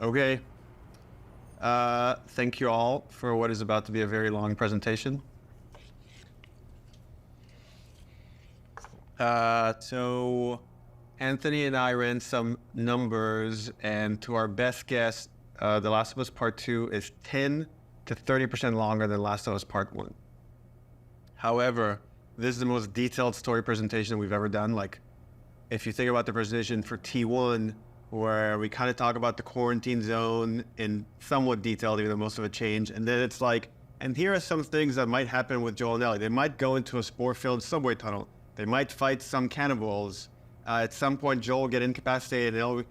Okay. Thank you all for what is about to be a very long presentation. So Anthony and I ran some numbers, and to our best guess, The Last of Us Part 2 is 10 to 30% longer than Last of Us Part 1. However, this is the most detailed story presentation we've ever done. Like, if you think about the presentation for T1, where we kind of talk about the quarantine zone in somewhat detail, even though most of it changed. And then it's like, and here are some things that might happen with Joel and Ellie. They might go into a spore-filled subway tunnel. They might fight some cannibals. At some point, Joel will get incapacitated.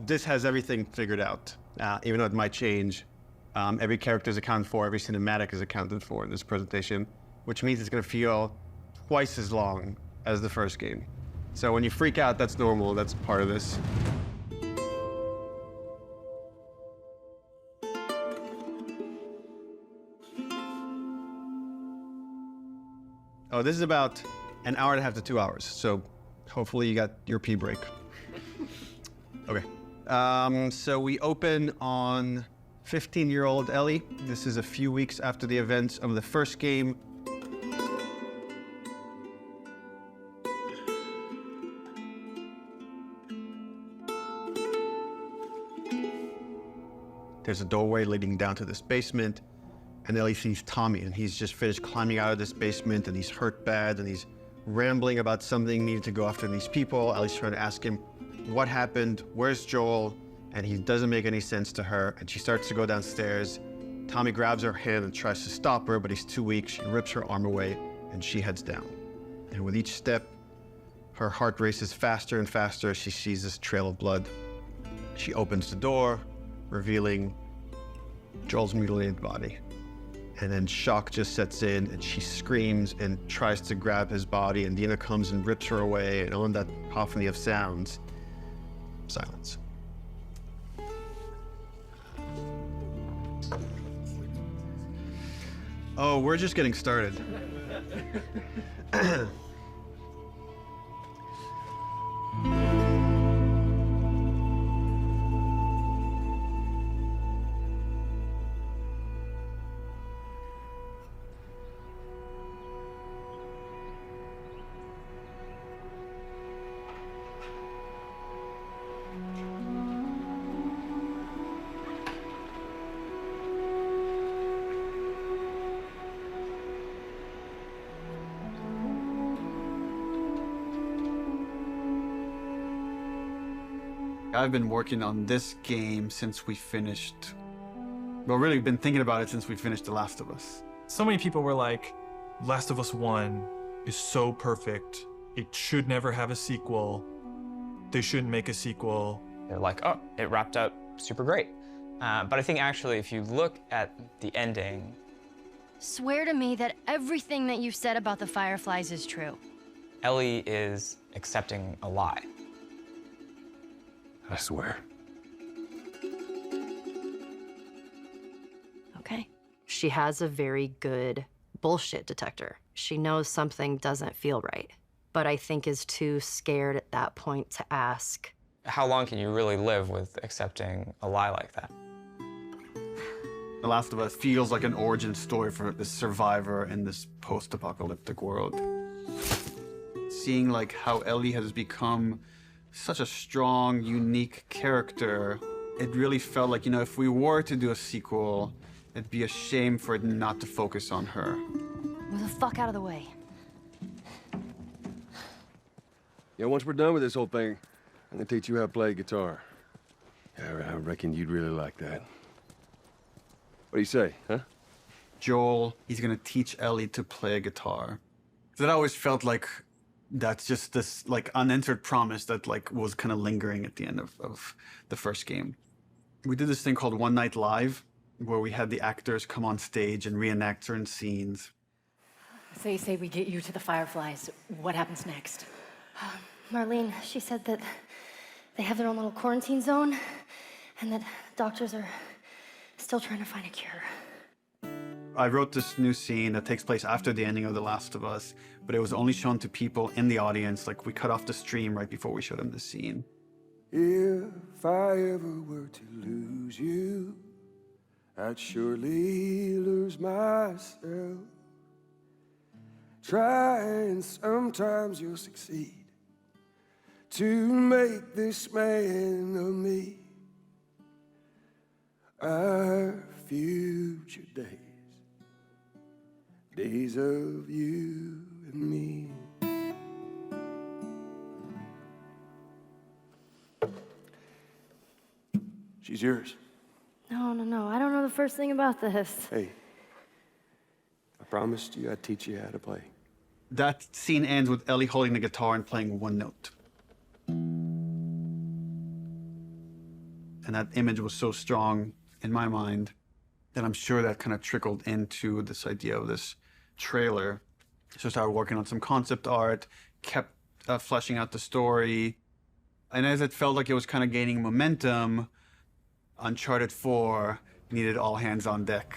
This has everything figured out, even though it might change. Every character is accounted for. Every cinematic is accounted for in this presentation, which means it's going to feel twice as long as the first game. So when you freak out, that's normal. That's part of this. Oh, this is about an hour and a half to 2 hours. So hopefully you got your pee break. Okay. So we open on 15-year-old Ellie. This is a few weeks after the events of the first game. There's a doorway leading down to this basement. And Ellie sees Tommy, and he's just finished climbing out of this basement, and he's hurt bad, and he's rambling about something, needing to go after these people. Ellie's trying to ask him what happened, where's Joel, and he doesn't make any sense to her, and she starts to go downstairs. Tommy grabs her hand and tries to stop her, but he's too weak. She rips her arm away, and she heads down. And with each step, her heart races faster and faster as she sees this trail of blood. She opens the door, revealing Joel's mutilated body. And then shock just sets in, and she screams and tries to grab his body, and Dina comes and rips her away, and on that cacophony of sounds, silence. Oh, we're just getting started. I've been working on this game since we finished, well, really been thinking about it since we finished The Last of Us. So many people were like, Last of Us 1 is so perfect. It should never have a sequel. They shouldn't make a sequel. They're like, oh, it wrapped up super great. But I think actually, if you look at the ending... Swear to me that everything that you've said about the Fireflies is true. Ellie is accepting a lie. I swear. Okay. She has a very good bullshit detector. She knows something doesn't feel right, but I think is too scared at that point to ask. How long can you really live with accepting a lie like that? The Last of Us feels like an origin story for this survivor in this post-apocalyptic world. Seeing like how Ellie has become such a strong, unique character, it really felt like, if we were to do a sequel, it'd be a shame for it not to focus on her. Move the fuck out of the way. Yeah, once we're done with this whole thing, I'm gonna teach you how to play guitar. I reckon you'd really like that. What do you say, huh? Joel, he's gonna teach Ellie to play guitar. That always felt like that's just this unanswered promise that was kind of lingering at the end of the first game. We did this thing called One Night Live, where we had the actors come on stage and reenact certain scenes. So you say we get you to the Fireflies. What happens next? Marlene, she said that they have their own little quarantine zone, and that doctors are still trying to find a cure. I wrote this new scene that takes place after the ending of The Last of Us, but it was only shown to people in the audience. We cut off the stream right before we showed them the scene. If I ever were to lose you, I'd surely lose myself. Try and sometimes you'll succeed to make this man of me. Our future days of you and me. She's yours. No. I don't know the first thing about this. Hey, I promised you I'd teach you how to play. That scene ends with Ellie holding the guitar and playing one note. And that image was so strong in my mind that I'm sure that kind of trickled into this idea of this trailer. So I started working on some concept art, kept fleshing out the story. And as it felt like it was kind of gaining momentum, Uncharted 4 needed all hands on deck.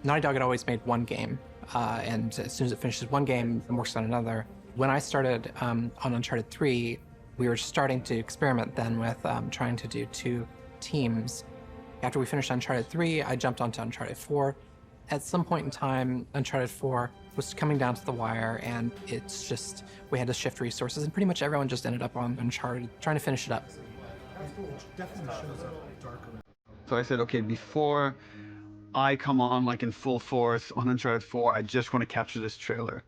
Naughty Dog had always made one game, and as soon as it finishes one game, it works on another. When I started on Uncharted 3, we were starting to experiment then with trying to do 2 teams. After we finished Uncharted 3, I jumped onto Uncharted 4. At some point in time, Uncharted 4 was coming down to the wire, and it's just, we had to shift resources, and pretty much everyone just ended up on Uncharted, trying to finish it up. So I said, okay, before I come on like in full force on Uncharted 4, I just want to capture this trailer.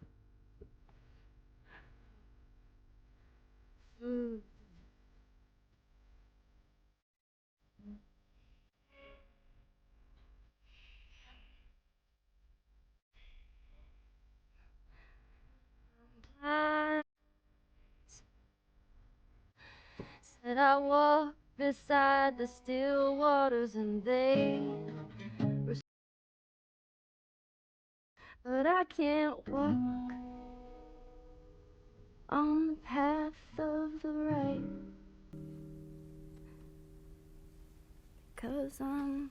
Said I walk beside the still waters and they were, but I can't walk on the path of the right, 'cause I'm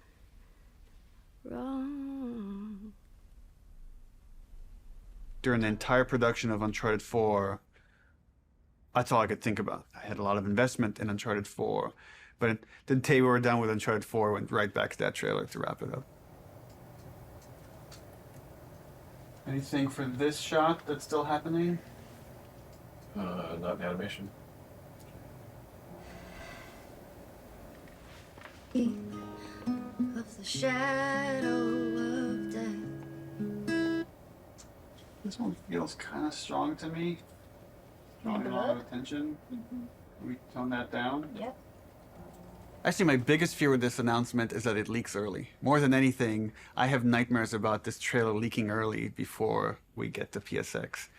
wrong. During the entire production of Uncharted 4, that's all I could think about. I had a lot of investment in Uncharted 4, but the day we were done with Uncharted 4, I went right back to that trailer to wrap it up. Anything for this shot that's still happening? Not in animation. Of the shadow of death. This one feels kind of strong to me. Drawing a lot of attention. Can we tone that down? Yep. Actually, my biggest fear with this announcement is that it leaks early. More than anything, I have nightmares about this trailer leaking early before we get to PSX.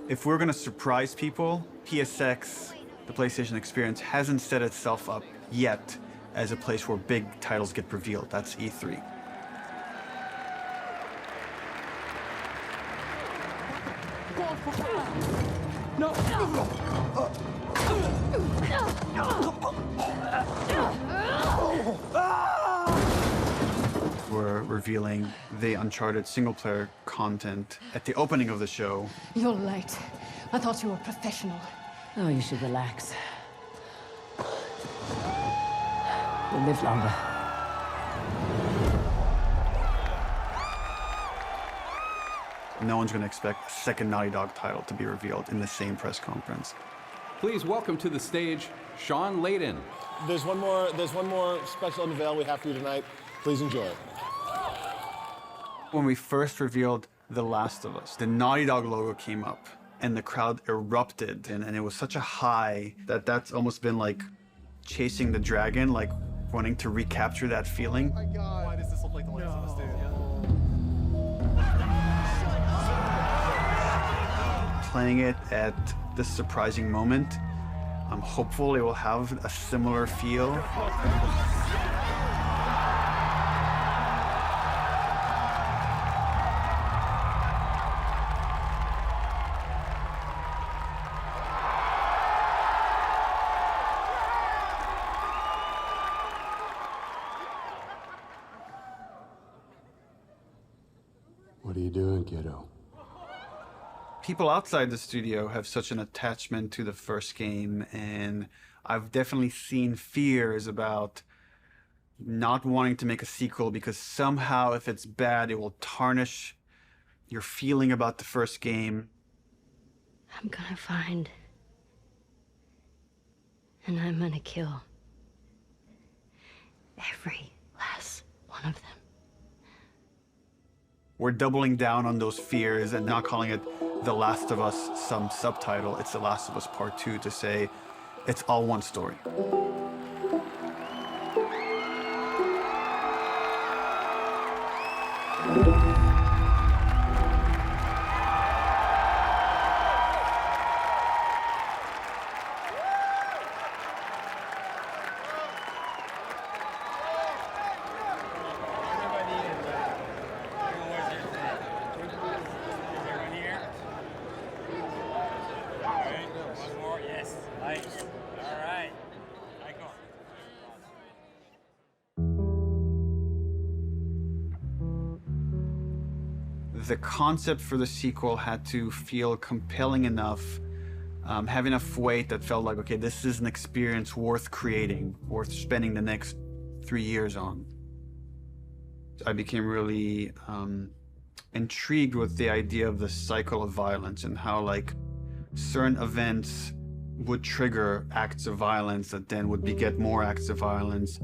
If we're gonna surprise people, PSX, the PlayStation Experience, hasn't set itself up yet as a place where big titles get revealed. That's E3. We're revealing the Uncharted single-player content at the opening of the show. You're late. I thought you were professional. Oh, you should relax. You'll live longer. No one's going to expect a second Naughty Dog title to be revealed in the same press conference. Please welcome to the stage, Sean Layden. There's one more special unveil we have for you tonight. Please enjoy. When we first revealed The Last of Us, the Naughty Dog logo came up and the crowd erupted, and it was such a high that that's almost been like chasing the dragon, like wanting to recapture that feeling. Oh my God. Why does this look like The Last of Us, dude? Playing it at this surprising moment, I'm hopeful it will have a similar feel. you doing, kiddo? People outside the studio have such an attachment to the first game, and I've definitely seen fears about not wanting to make a sequel because somehow if it's bad, it will tarnish your feeling about the first game. I'm gonna find. And I'm gonna kill. Every last one of them. We're doubling down on those fears and not calling it The Last of Us some subtitle. It's The Last of Us Part 2 to say it's all one story. The concept for the sequel had to feel compelling enough, have enough weight that felt like, okay, this is an experience worth creating, worth spending the next 3 years on. I became really intrigued with the idea of the cycle of violence and how like certain events would trigger acts of violence that then would beget more acts of violence.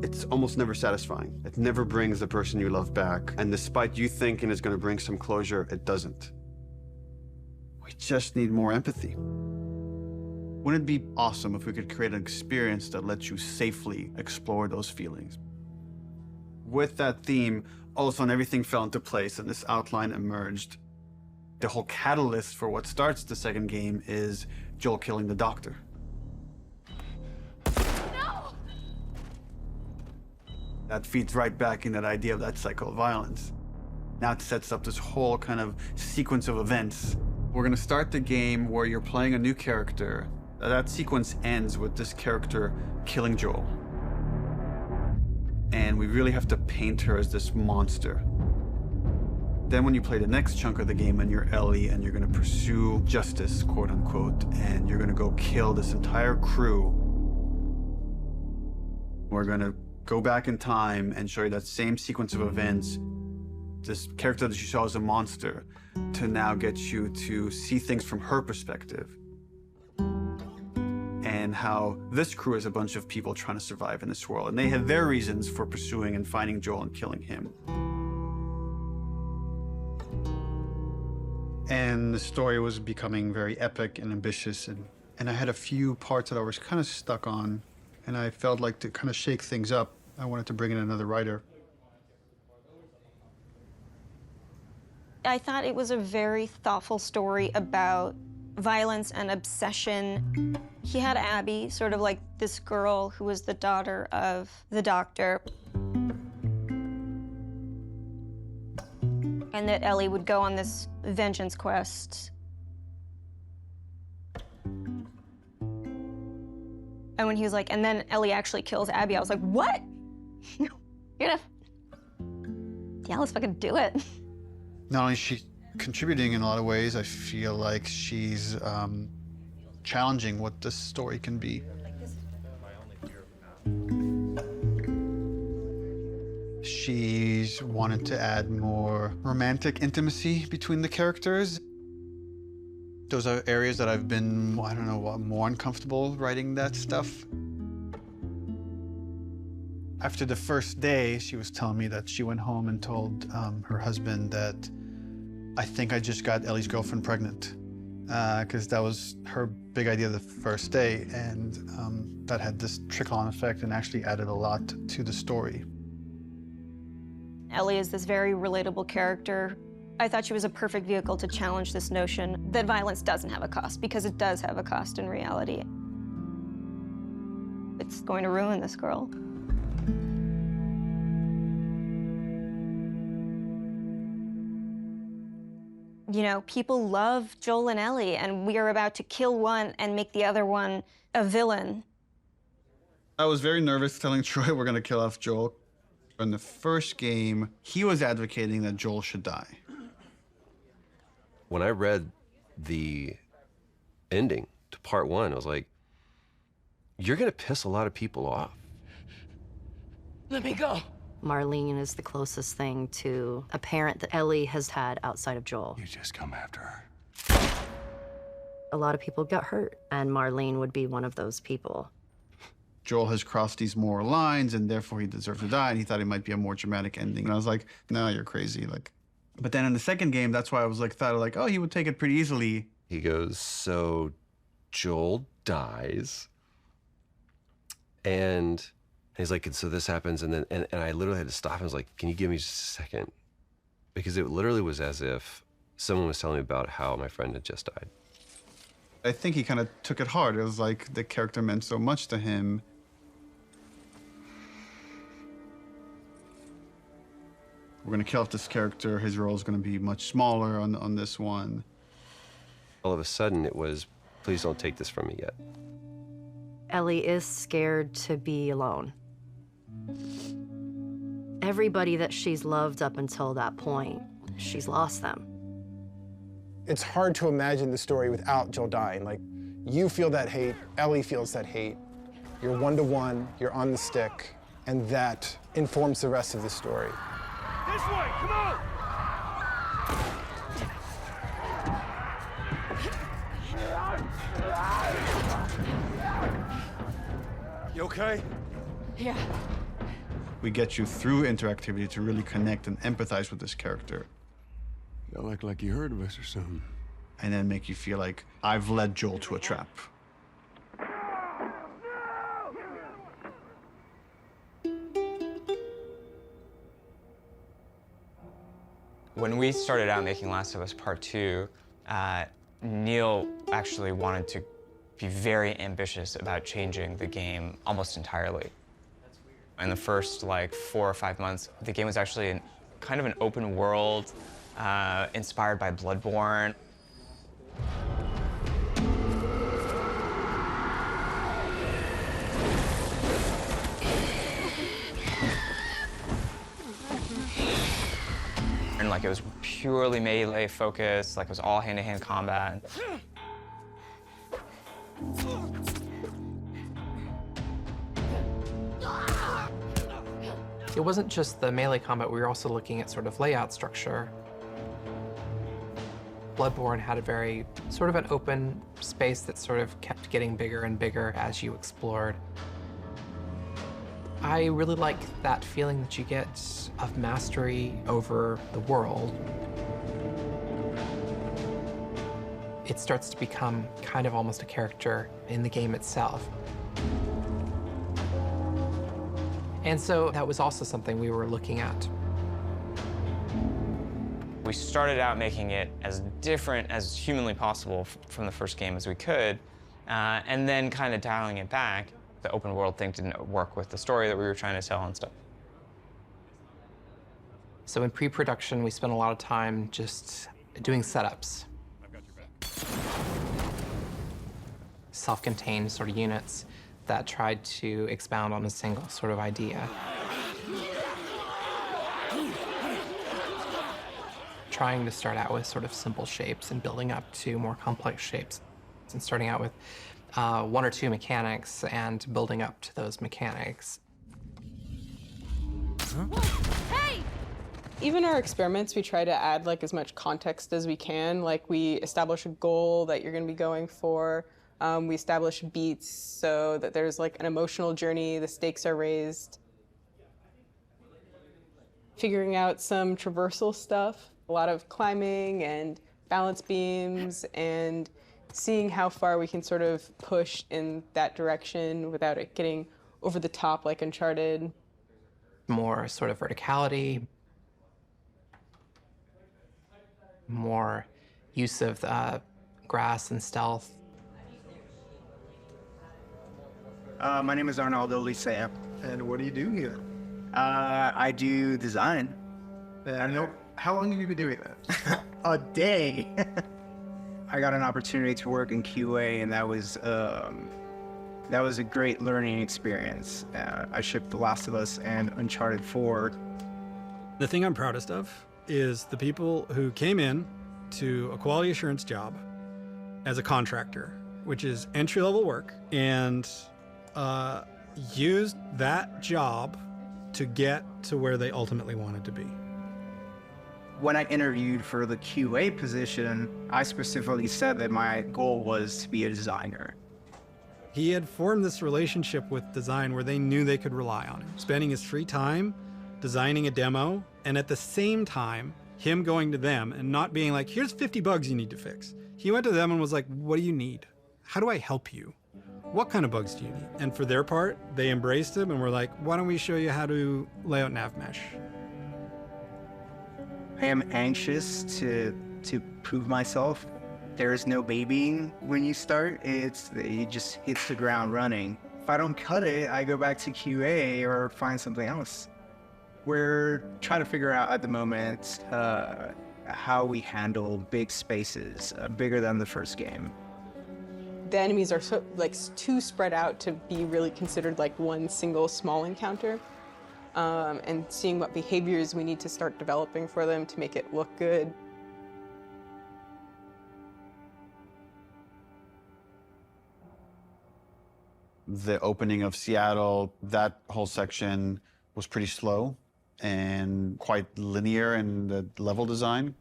It's almost never satisfying. It never brings the person you love back. And despite you thinking it's going to bring some closure, it doesn't. We just need more empathy. Wouldn't it be awesome if we could create an experience that lets you safely explore those feelings? With that theme, all of a sudden everything fell into place and this outline emerged. The whole catalyst for what starts the second game is Joel killing the doctor. That feeds right back in that idea of that cycle of violence. Now it sets up this whole kind of sequence of events. We're gonna start the game where you're playing a new character. That sequence ends with this character killing Joel. And we really have to paint her as this monster. Then when you play the next chunk of the game and you're Ellie and you're gonna pursue justice, quote unquote, and you're gonna go kill this entire crew, we're gonna go back in time and show you that same sequence of events, this character that you saw as a monster, to now get you to see things from her perspective. And how this crew is a bunch of people trying to survive in this world. And they have their reasons for pursuing and finding Joel and killing him. And the story was becoming very epic and ambitious. And I had a few parts that I was kind of stuck on. And I felt like to kind of shake things up, I wanted to bring in another writer. I thought it was a very thoughtful story about violence and obsession. He had Abby, sort of like this girl who was the daughter of the doctor. And that Ellie would go on this vengeance quest. And when he was like, and then Ellie actually kills Abby, I was like, what? You're gonna... Yeah, let's fucking do it. Not only is she contributing in a lot of ways, I feel like she's challenging what this story can be. She's wanted to add more romantic intimacy between the characters. Those are areas that I've been, I don't know, more uncomfortable writing that stuff. After the first day, she was telling me that she went home and told her husband that I think I just got Ellie's girlfriend pregnant, because that was her big idea the first day, and that had this trickle-on effect and actually added a lot to the story. Ellie is this very relatable character. I thought she was a perfect vehicle to challenge this notion that violence doesn't have a cost, because it does have a cost in reality. It's going to ruin this girl. You know, people love Joel and Ellie, and we are about to kill one and make the other one a villain. I was very nervous telling Troy we're gonna kill off Joel. In the first game, he was advocating that Joel should die. When I read the ending to part 1, I was like, you're gonna piss a lot of people off. Let me go. Marlene is the closest thing to a parent that Ellie has had outside of Joel. You just come after her. A lot of people got hurt, and Marlene would be one of those people. Joel has crossed these moral lines, and therefore he deserves to die, and he thought it might be a more dramatic ending. And I was like, no, you're crazy. Like, but then in the second game, that's why I was like, thought like, oh, he would take it pretty easily. He goes, so Joel dies, and he's like, and so this happens, and then and I literally had to stop. I was like, can you give me just a second? Because it literally was as if someone was telling me about how my friend had just died. I think he kind of took it hard. It was like the character meant so much to him. We're gonna kill off this character. His role is gonna be much smaller on this one. All of a sudden, it was, please don't take this from me yet. Ellie is scared to be alone. Everybody that she's loved up until that point, she's lost them. It's hard to imagine the story without Joel dying. Like, you feel that hate, Ellie feels that hate. You're one-to-one, you're on the stick, and that informs the rest of the story. This way, come on! You okay? Yeah. We get you through interactivity to really connect and empathize with this character. Y'all act like you heard of us or something. And then make you feel like, I've led Joel to a trap. When we started out making Last of Us Part 2, Neil actually wanted to be very ambitious about changing the game almost entirely. In the first, 4 or 5 months, the game was actually kind of an open world, inspired by Bloodborne. And it was purely melee focused, it was all hand-to-hand combat. It wasn't just the melee combat, we were also looking at sort of layout structure. Bloodborne had a very sort of an open space that sort of kept getting bigger and bigger as you explored. I really like that feeling that you get of mastery over the world. It starts to become kind of almost a character in the game itself. And so that was also something we were looking at. We started out making it as different as humanly possible from the first game as we could, and then kind of dialing it back. The open world thing didn't work with the story that we were trying to tell and stuff. So in pre-production, we spent a lot of time just doing setups. Self-contained sort of units that tried to expound on a single sort of idea. Trying to start out with sort of simple shapes and building up to more complex shapes. And starting out with 1 or 2 mechanics and building up to those mechanics. Hey! Even our experiments, we try to add as much context as we can. We establish a goal that you're going to be going for. We establish beats so that there's an emotional journey, the stakes are raised. Figuring out some traversal stuff, a lot of climbing and balance beams and seeing how far we can sort of push in that direction without it getting over the top like Uncharted. More sort of verticality, more use of grass and stealth. My name is Arnaldo Lisea. And what do you do here? I do design. I know. How long have you been doing that? A day. I got an opportunity to work in QA, and that was That was a great learning experience. I shipped The Last of Us and Uncharted 4. The thing I'm proudest of is the people who came in to a quality assurance job as a contractor, which is entry-level work, and used that job to get to where they ultimately wanted to be. When I interviewed for the QA position, I specifically said that my goal was to be a designer. He had formed this relationship with design where they knew they could rely on him, spending his free time designing a demo, and at the same time, him going to them and not being like, here's 50 bugs you need to fix. He went to them and was like, what do you need? How do I help you? What kind of bugs do you need? And for their part, they embraced him and were like, why don't we show you how to lay out nav mesh? I am anxious to prove myself. There is no babying when you start. It just hits the ground running. If I don't cut it, I go back to QA or find something else. We're trying to figure out at the moment how we handle big spaces, bigger than the first game. The enemies are so, too spread out to be really considered like one single small encounter. And seeing what behaviors we need to start developing for them to make it look good. The opening of Seattle, that whole section was pretty slow and quite linear in the level design.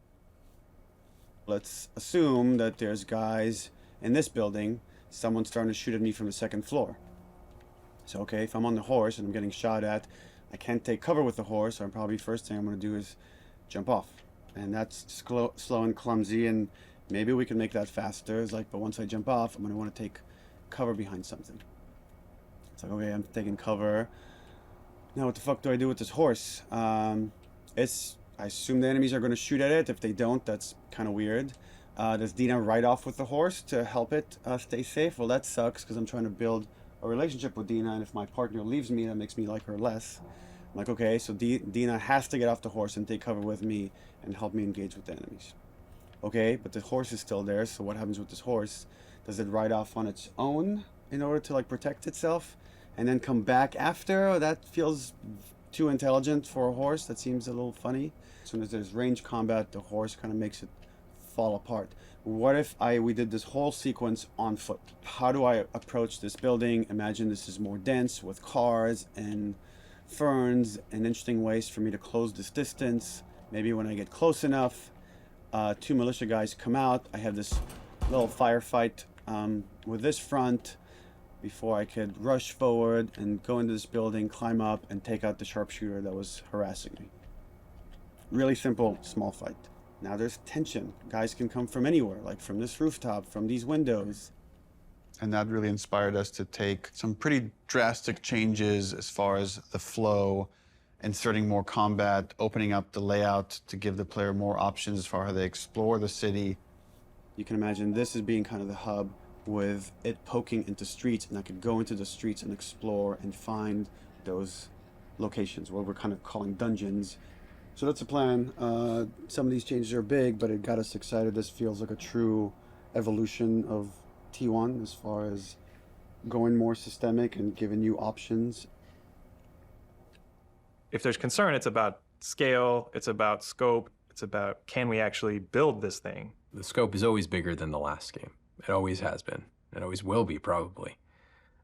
Let's assume that there's guys in this building, someone's starting to shoot at me from the second floor. So, okay, if I'm on the horse and I'm getting shot at, I can't take cover with the horse, so probably first thing I'm gonna do is jump off. And that's slow and clumsy, and maybe we can make that faster. It's like, but once I jump off, I'm gonna wanna take cover behind something. It's like, okay, I'm taking cover. Now what the fuck do I do with this horse? I assume the enemies are gonna shoot at it. If they don't, that's kind of weird. Does Dina ride off with the horse to help it stay safe? Well, that sucks, because I'm trying to build a relationship with Dina, and if my partner leaves me, that makes me like her less. I'm like, okay, so Dina has to get off the horse and take cover with me and help me engage with the enemies. Okay, but the horse is still there, so what happens with this horse? Does it ride off on its own in order to protect itself and then come back after? Oh, that feels too intelligent for a horse. That seems a little funny. As soon as there's range combat, the horse kind of makes it fall apart. What if we did this whole sequence on foot? How do I approach this building? Imagine this is more dense with cars and ferns and interesting ways for me to close this distance. Maybe when I get close enough, 2 militia guys come out. I have this little firefight with this front before I could rush forward and go into this building, climb up, and take out the sharpshooter that was harassing me. Really simple, small fight. Now there's tension. Guys can come from anywhere, like from this rooftop, from these windows. And that really inspired us to take some pretty drastic changes as far as the flow, inserting more combat, opening up the layout to give the player more options as far as how they explore the city. You can imagine this as being kind of the hub with it poking into streets, and I could go into the streets and explore and find those locations, what we're kind of calling dungeons. So that's the plan. Some of these changes are big, but it got us excited. This feels like a true evolution of T1 as far as going more systemic and giving you options. If there's concern, it's about scale, it's about scope, it's about can we actually build this thing? The scope is always bigger than the last game. It always has been. It always will be, probably.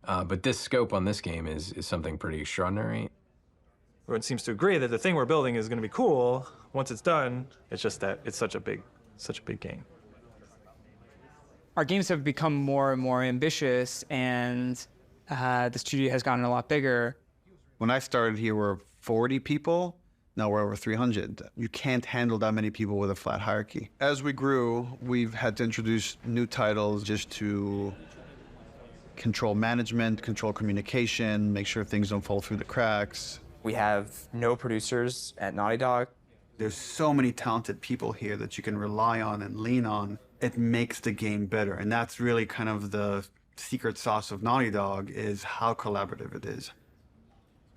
But this scope on this game is something pretty extraordinary. Everyone seems to agree that the thing we're building is going to be cool. Once it's done, it's just that it's such a big game. Our games have become more and more ambitious, and the studio has gotten a lot bigger. When I started here, we were 40 people. Now we're over 300. You can't handle that many people with a flat hierarchy. As we grew, we've had to introduce new titles just to control management, control communication, make sure things don't fall through the cracks. We have no producers at Naughty Dog. There's so many talented people here that you can rely on and lean on. It makes the game better. And that's really kind of the secret sauce of Naughty Dog, is how collaborative it is.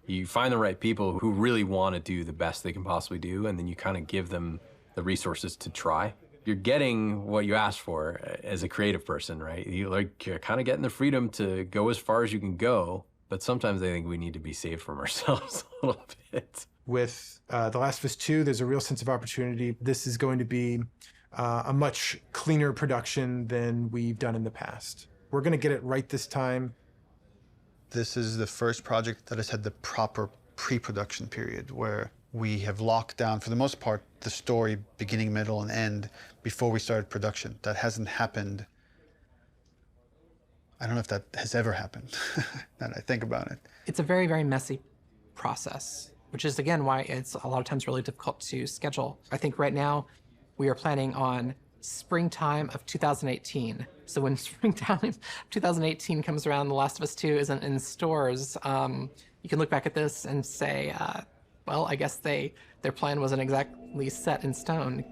You find the right people who really want to do the best they can possibly do, and then you kind of give them the resources to try. you're getting what you asked for as a creative person, right? You're kind of getting the freedom to go as far as you can go, but sometimes I think we need to be saved from ourselves a little bit. With The Last of Us 2, there's a real sense of opportunity. This is going to be a much cleaner production than we've done in the past. We're going to get it right this time. This is the first project that has had the proper pre-production period where we have locked down, for the most part, the story beginning, middle, and end before we started production. That hasn't happened. I don't know if that has ever happened, now that I think about it. It's a very, very messy process, which is, again, why it's a lot of times really difficult to schedule. I think right now we are planning on springtime of 2018. So when springtime 2018 comes around, The Last of Us 2 isn't in stores, you can look back at this and say, well, I guess their plan wasn't exactly set in stone.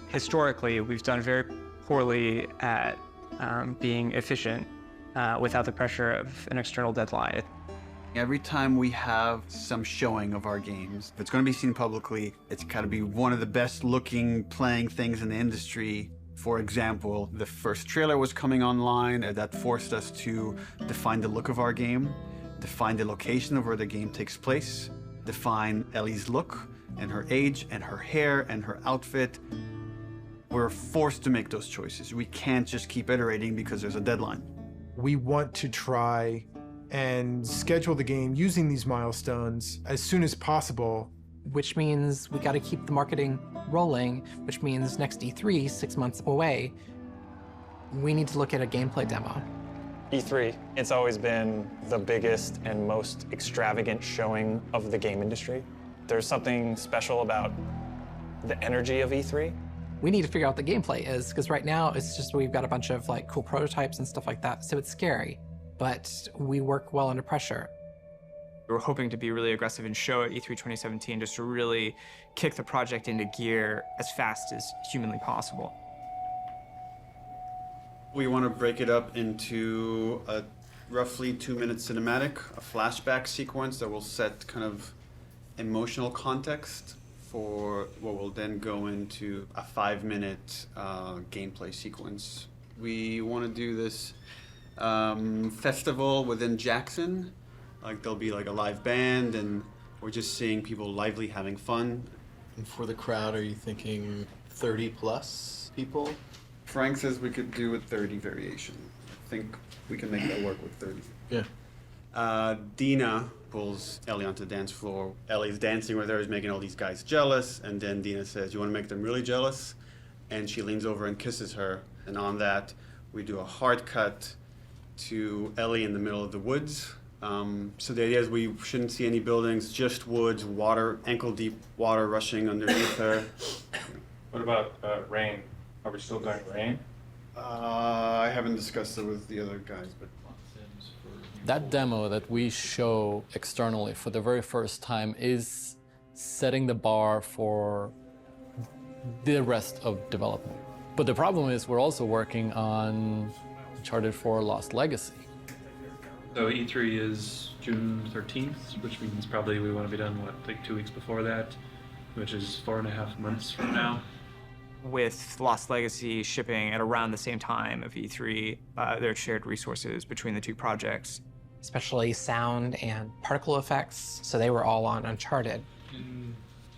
Historically, we've done very poorly at being efficient without the pressure of an external deadline. Every time we have some showing of our games, if it's going to be seen publicly, it's got to be one of the best looking playing things in the industry. For example, the first trailer was coming online, and that forced us to define the look of our game, define the location of where the game takes place, define Ellie's look and her age and her hair and her outfit. We're forced to make those choices. We can't just keep iterating because there's a deadline. We want to try and schedule the game using these milestones as soon as possible. Which means we got to keep the marketing rolling, which means next E3, 6 months away, we need to look at a gameplay demo. E3, it's always been the biggest and most extravagant showing of the game industry. There's something special about the energy of E3. We need to figure out what the gameplay is, because right now it's just we've got a bunch of like cool prototypes and stuff like that, so it's scary, but we work well under pressure. We're hoping to be really aggressive and show at E3 2017 just to really kick the project into gear as fast as humanly possible. We want to break it up into a roughly 2-minute cinematic, a flashback sequence that will set kind of emotional context for what will then go into a 5-minute gameplay sequence. We want to do this festival within Jackson. Like there'll be like a live band and we're just seeing people lively having fun. And for the crowd, are you thinking 30 plus people? Frank says we could do a 30 variation. I think we can make that work with 30. Yeah. Dina pulls Ellie onto the dance floor. Ellie's dancing with her, is making all these guys jealous, and then Dina says, "You want to make them really jealous?" And she leans over and kisses her. And on that, we do a hard cut to Ellie in the middle of the woods. So the idea is we shouldn't see any buildings, just woods, water, ankle-deep water rushing underneath her. What about rain? Are we still doing rain? I haven't discussed it with the other guys, but... That demo that we show externally for the very first time is setting the bar for the rest of development. But the problem is we're also working on Uncharted 4 Lost Legacy. So E3 is June 13th, which means probably we want to be done, what, like 2 weeks before that, which is 4.5 months from now. With Lost Legacy shipping at around the same time of E3, there are shared resources between the two projects. Especially sound and particle effects, so they were all on Uncharted.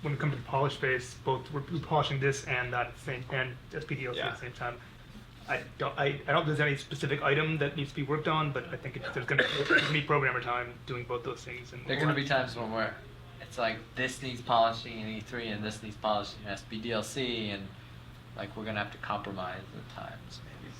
When it comes to the polish phase, both we're polishing this and that same and SPDLC at the same time. I don't think there's any specific item that needs to be worked on, but I think there's going to be programmer time doing both those things. And there are going to be times when it's like this needs polishing in E3 and this needs polishing in SPDLC, and like we're going to have to compromise at times maybe.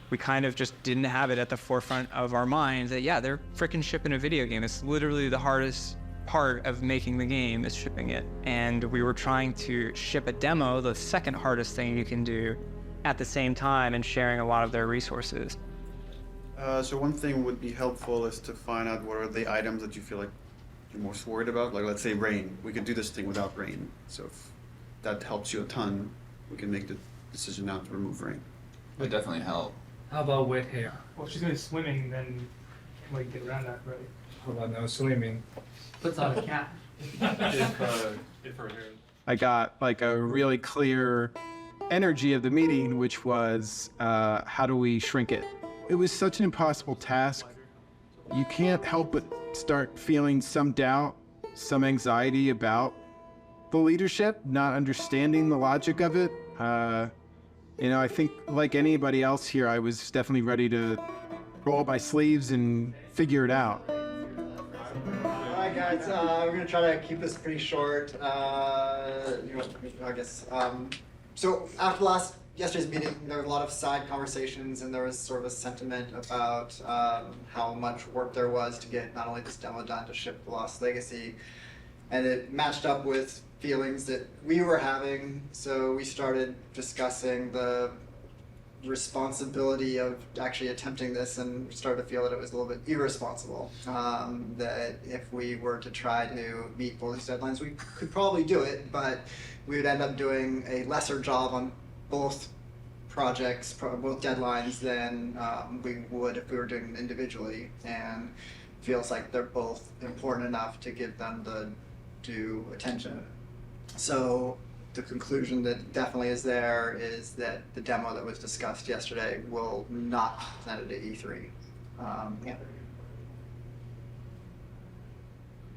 We kind of just didn't have it at the forefront of our minds that, yeah, they're frickin' shipping a video game. It's literally the hardest part of making the game is shipping it. And we were trying to ship a demo, the second hardest thing you can do, at the same time and sharing a lot of their resources. So one thing would be helpful is to find out what are the items that you feel like you're most worried about. Like let's say rain. We could do this thing without rain. So if that helps you a ton, we can make the decision not to remove rain. It would definitely help. How about wet hair? Well, if she's going to be swimming, then we can get around that, right? How about no swimming? Puts on a cap. I got like a really clear energy of the meeting, which was how do we shrink it? It was such an impossible task. You can't help but start feeling some doubt, some anxiety about the leadership, not understanding the logic of it. You know, I think like anybody else here, I was definitely ready to roll up my sleeves and figure it out. Alright guys, we're gonna try to keep this pretty short. I guess. So after yesterday's meeting, there were a lot of side conversations, and there was sort of a sentiment about how much work there was to get not only this demo done to ship the Lost Legacy, and it matched up with feelings that we were having. So we started discussing the responsibility of actually attempting this, and started to feel that it was a little bit irresponsible. That if we were to try to meet both these deadlines, we could probably do it, but we would end up doing a lesser job on both projects, both deadlines, than we would if we were doing them individually. And feels like they're both important enough to give them the due attention. So the conclusion that definitely is there is that the demo that was discussed yesterday will not be presented at E3.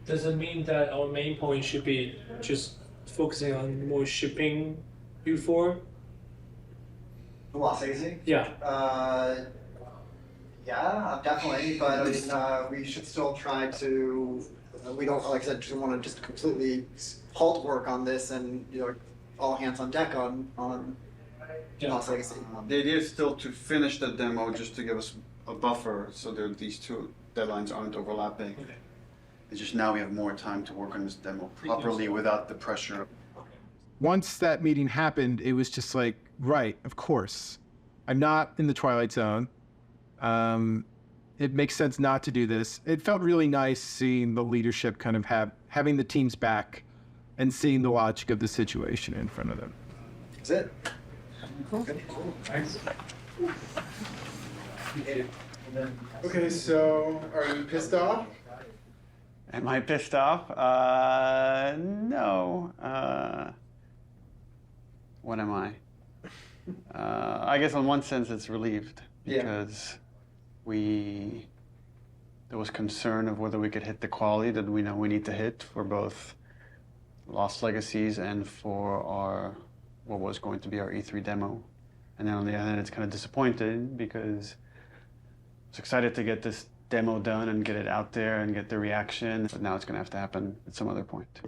Does it mean that our main point should be just focusing on more shipping before? The Lost Legacy? Yeah. Yeah, definitely, but I mean, we should still try to, we don't, like I said, just want to just completely halt work on this and, you know, all hands on deck on Lost Legacy. The idea is still to finish the demo just to give us a buffer so that these two deadlines aren't overlapping. Okay. It's just now we have more time to work on this demo properly without the pressure. Once that meeting happened, it was just like, right, of course. I'm not in the Twilight Zone. It makes sense not to do this. It felt really nice seeing the leadership kind of having the team's back and seeing the logic of the situation in front of them. That's it. Cool. Thanks. Okay, so are you pissed off? Am I pissed off? No. What am I? I guess in one sense it's relieved because there was concern of whether we could hit the quality that we know we need to hit for both Lost Legacies and for what was going to be our E3 demo. And then on the other hand, it's kind of disappointed because I was excited to get this demo done and get it out there and get the reaction, but now it's going to have to happen at some other point.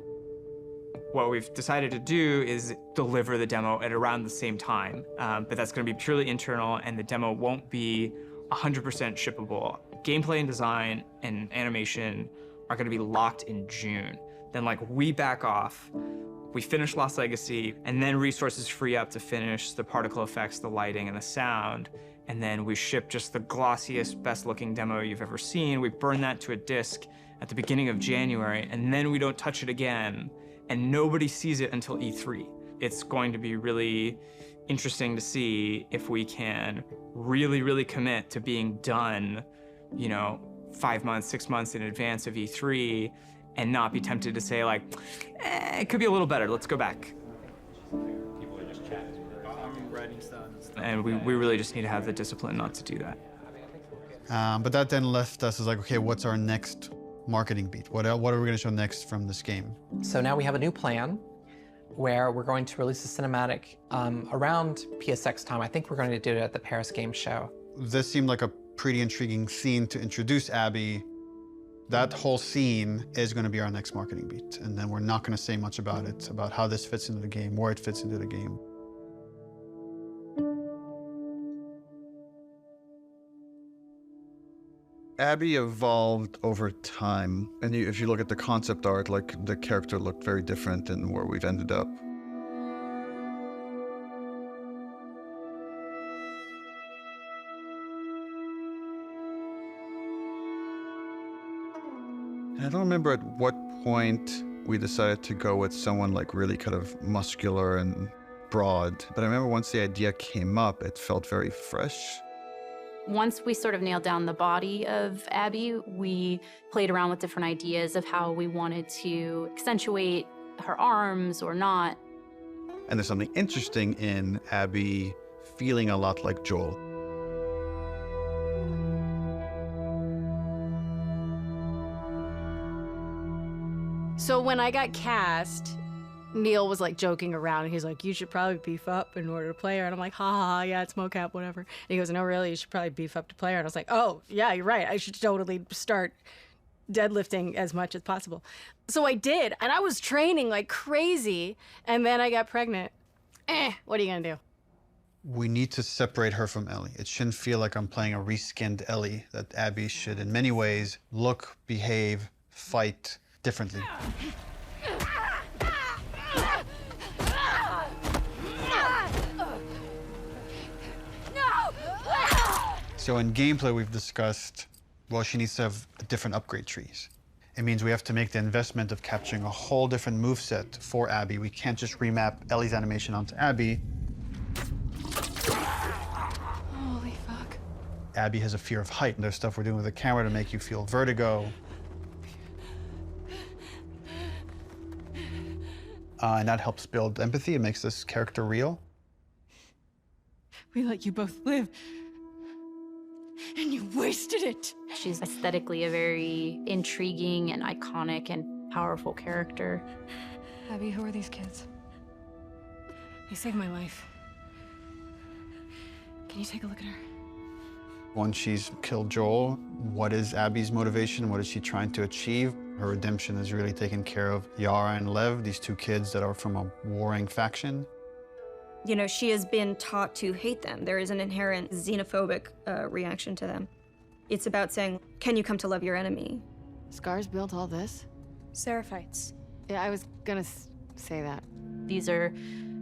What we've decided to do is deliver the demo at around the same time, but that's going to be purely internal, and the demo won't be 100% shippable. Gameplay and design and animation are going to be locked in June. Then we back off, we finish Lost Legacy, and then resources free up to finish the particle effects, the lighting, and the sound. And then we ship just the glossiest, best-looking demo you've ever seen. We burn that to a disc at the beginning of January, and then we don't touch it again, and nobody sees it until E3. It's going to be really interesting to see if we can really, really commit to being done, 5 months, 6 months in advance of E3, and not be tempted to say it could be a little better, let's go back. And we really just need to have the discipline not to do that. But that then left us as okay, what's our next marketing beat? What are we going to show next from this game? So now we have a new plan where we're going to release a cinematic around PSX time. I think we're going to do it at the Paris Game Show. This seemed like a pretty intriguing scene to introduce Abby. That whole scene is going to be our next marketing beat. And then we're not going to say much about it, about how this fits into the game, where it fits into the game. Abby evolved over time, and if you look at the concept art, the character looked very different than where we've ended up. I don't remember at what point we decided to go with someone really kind of muscular and broad, but I remember once the idea came up, it felt very fresh. Once we sort of nailed down the body of Abby, we played around with different ideas of how we wanted to accentuate her arms or not. And there's something interesting in Abby feeling a lot like Joel. So when I got cast, Neil was like joking around. He's like, you should probably beef up in order to play her. And I'm like, ha ha, ha, yeah, it's mocap, whatever. And he goes, no, really, you should probably beef up to play her. And I was like, oh, yeah, you're right. I should totally start deadlifting as much as possible. So I did, and I was training like crazy. And then I got pregnant. What are you gonna do? We need to separate her from Ellie. It shouldn't feel like I'm playing a reskinned Ellie, that Abby should, in many ways, look, behave, fight differently. So in gameplay, we've discussed, well, she needs to have different upgrade trees. It means we have to make the investment of capturing a whole different moveset for Abby. We can't just remap Ellie's animation onto Abby. Holy fuck. Abby has a fear of height, and there's stuff we're doing with the camera to make you feel vertigo. And that helps build empathy. It makes this character real. We let you both live, and you wasted it. She's aesthetically a very intriguing and iconic and powerful character. Abby, who are these kids? They saved my life. Can you take a look at her? Once she's killed Joel, what is Abby's motivation? What is she trying to achieve? Her redemption is really taking care of Yara and Lev, these two kids that are from a warring faction. You know, she has been taught to hate them. There is an inherent xenophobic reaction to them. It's about saying, can you come to love your enemy? Scars built all this? Seraphites. Yeah, I was gonna say that. These are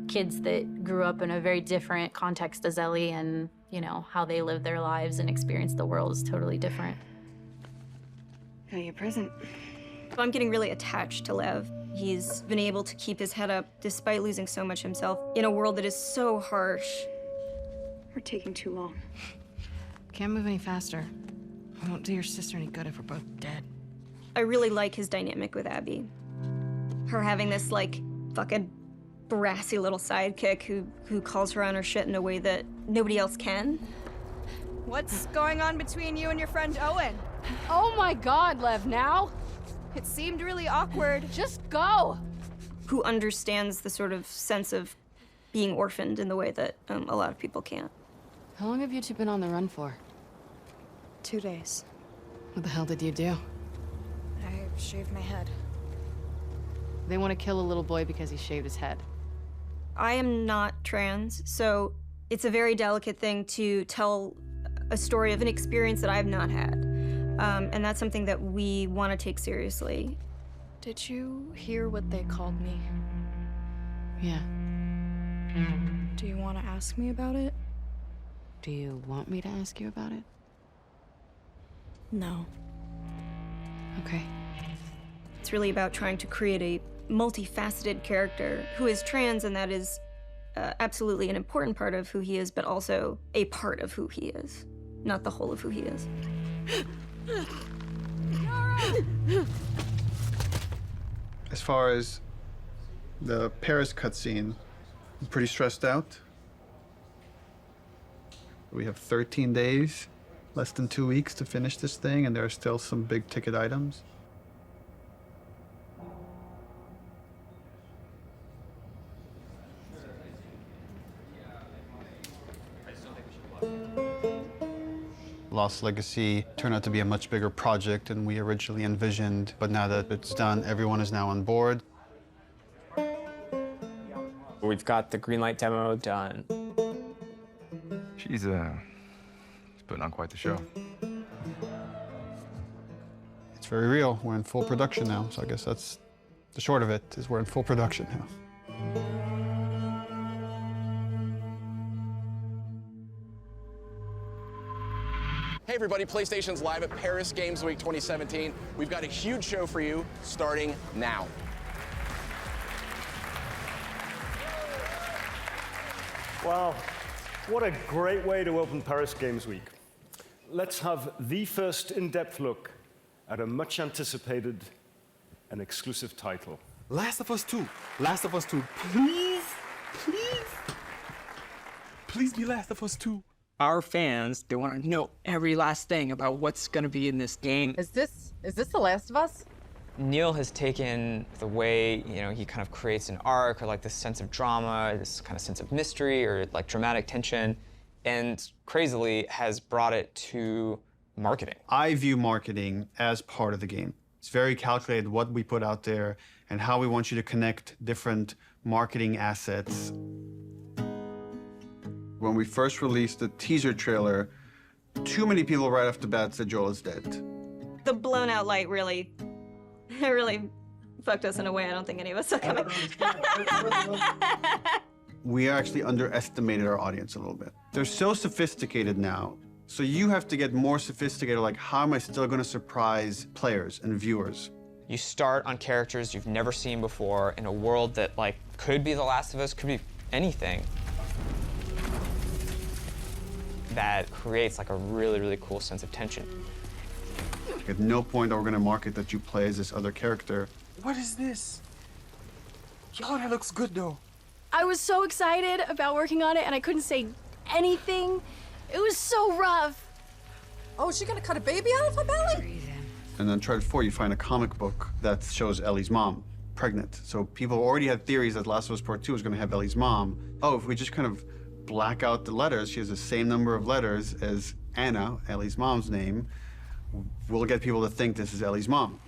kids that grew up in a very different context as Ellie, and, you know, how they live their lives and experience the world is totally different. Got you a present. I'm getting really attached to Lev. He's been able to keep his head up despite losing so much himself in a world that is so harsh. We're taking too long. Can't move any faster. I won't do your sister any good if we're both dead. I really like his dynamic with Abby. Her having this, like, fucking brassy little sidekick who calls her on her shit in a way that nobody else can. What's going on between you and your friend Owen? Oh my God, Lev, now? It seemed really awkward. Just go. Who understands the sort of sense of being orphaned in the way that a lot of people can't. How long have you two been on the run for? 2 days. What the hell did you do? I shaved my head. They want to kill a little boy because he shaved his head. I am not trans, so it's a very delicate thing to tell a story of an experience that I've not had. And that's something that we want to take seriously. Did you hear what they called me? Yeah. Do you want to ask me about it? Do you want me to ask you about it? No. Okay. It's really about trying to create a multifaceted character who is trans, and that is absolutely an important part of who he is, but also a part of who he is, not the whole of who he is. As far as the Paris cutscene, I'm pretty stressed out. We have 13 days, less than 2 weeks to finish this thing, and there are still some big ticket items. Lost Legacy turned out to be a much bigger project than we originally envisioned, but now that it's done, everyone is now on board. We've got the Greenlight demo done. She's putting on quite the show. It's very real. We're in full production now, so I guess that's the short of it, is we're in full production now. Hey everybody, PlayStation's live at Paris Games Week 2017. We've got a huge show for you starting now. Wow, what a great way to open Paris Games Week. let's have the first in-depth look at a much anticipated and exclusive title. Last of Us 2. Last of Us 2. Please, please. Please be Last of Us 2. Our fans, they want to know every last thing about what's going to be in this game. Is this The Last of Us? Neil has taken the way, he kind of creates an arc or like this sense of drama, this kind of sense of mystery or like dramatic tension, and crazily has brought it to marketing. I view marketing as part of the game. It's very calculated what we put out there and how we want you to connect different marketing assets. When we first released the teaser trailer, too many people right off the bat said Joel is dead. The blown out light really fucked us in a way I don't think any of us saw coming. We actually underestimated our audience a little bit. They're so sophisticated now, so you have to get more sophisticated, like how am I still gonna surprise players and viewers? You start on characters you've never seen before in a world that like could be The Last of Us, could be anything. That creates like a really, really cool sense of tension. At no point are we gonna market that you play as this other character. What is this? Yo, that looks good though. I was so excited about working on it and I couldn't say anything. It was so rough. Oh, is she gonna cut a baby out of her belly? And then Uncharted 4, you find a comic book that shows Ellie's mom pregnant. So people already had theories that Last of Us Part 2 was gonna have Ellie's mom. Oh, if we just kind of black out the letters, she has the same number of letters as Anna, Ellie's mom's name, we'll get people to think this is Ellie's mom.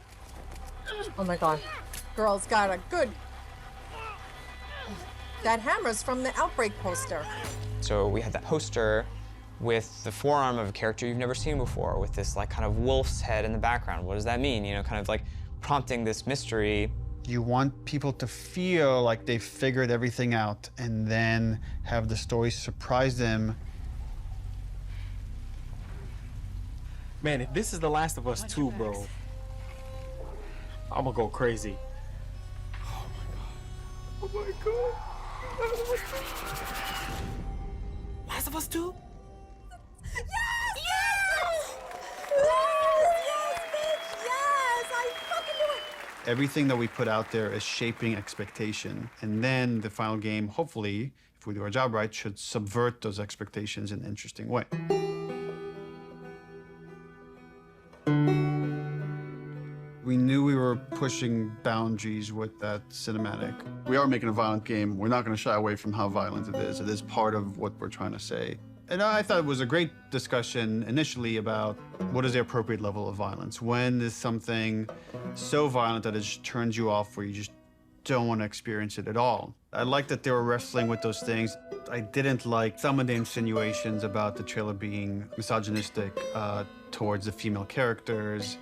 Oh my God. Girl's got a good... That hammer's from the Outbreak poster. So we had that poster with the forearm of a character you've never seen before, with this like kind of wolf's head in the background. What does that mean? Kind of like prompting this mystery. You want people to feel like they've figured everything out and then have the story surprise them. Man, if this is The Last of Us 2, bro, I'm gonna go crazy. Oh my God. Oh my God. Last of Us 2? Yes! Yes! Yes, bitch! Yes! I fucking knew it! Everything that we put out there is shaping expectation. And then the final game, hopefully, if we do our job right, should subvert those expectations in an interesting way. We knew we were pushing boundaries with that cinematic. We are making a violent game. We're not going to shy away from how violent it is. It is part of what we're trying to say. And I thought it was a great discussion initially about what is the appropriate level of violence. When is something so violent that it just turns you off where you just don't want to experience it at all? I like that they were wrestling with those things. I didn't like some of the insinuations about the trailer being misogynistic towards the female characters.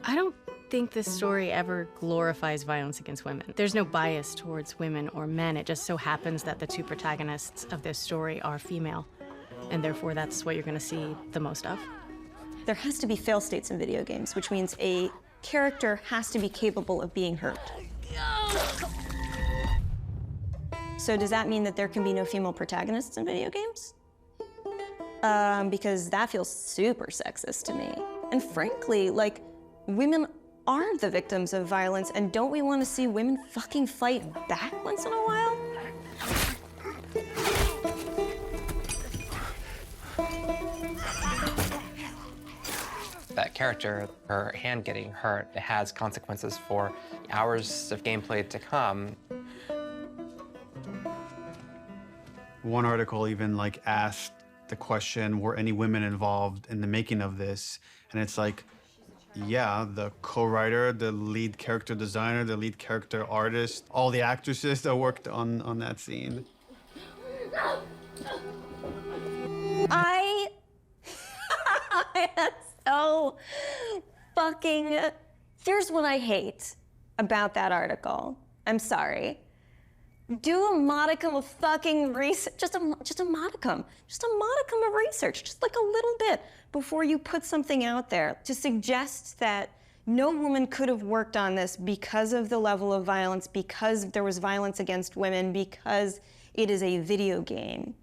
I don't think this story ever glorifies violence against women. There's no bias towards women or men. It just so happens that the two protagonists of this story are female, and therefore that's what you're going to see the most of. There has to be fail states in video games, which means a character has to be capable of being hurt. So does that mean that there can be no female protagonists in video games? Because that feels super sexist to me. And frankly, like, women are the victims of violence, and don't we want to see women fucking fight back once in a while? That character, her hand getting hurt, it has consequences for hours of gameplay to come. One article even like asked the question, were any women involved in the making of this? And it's like, yeah, the co-writer, the lead character designer, the lead character artist, all the actresses that worked on that scene. I am so fucking... Here's what I hate about that article. I'm sorry. Do a modicum of fucking research, just a modicum of research, just like a little bit before you put something out there to suggest that no woman could have worked on this because of the level of violence, because there was violence against women, because it is a video game.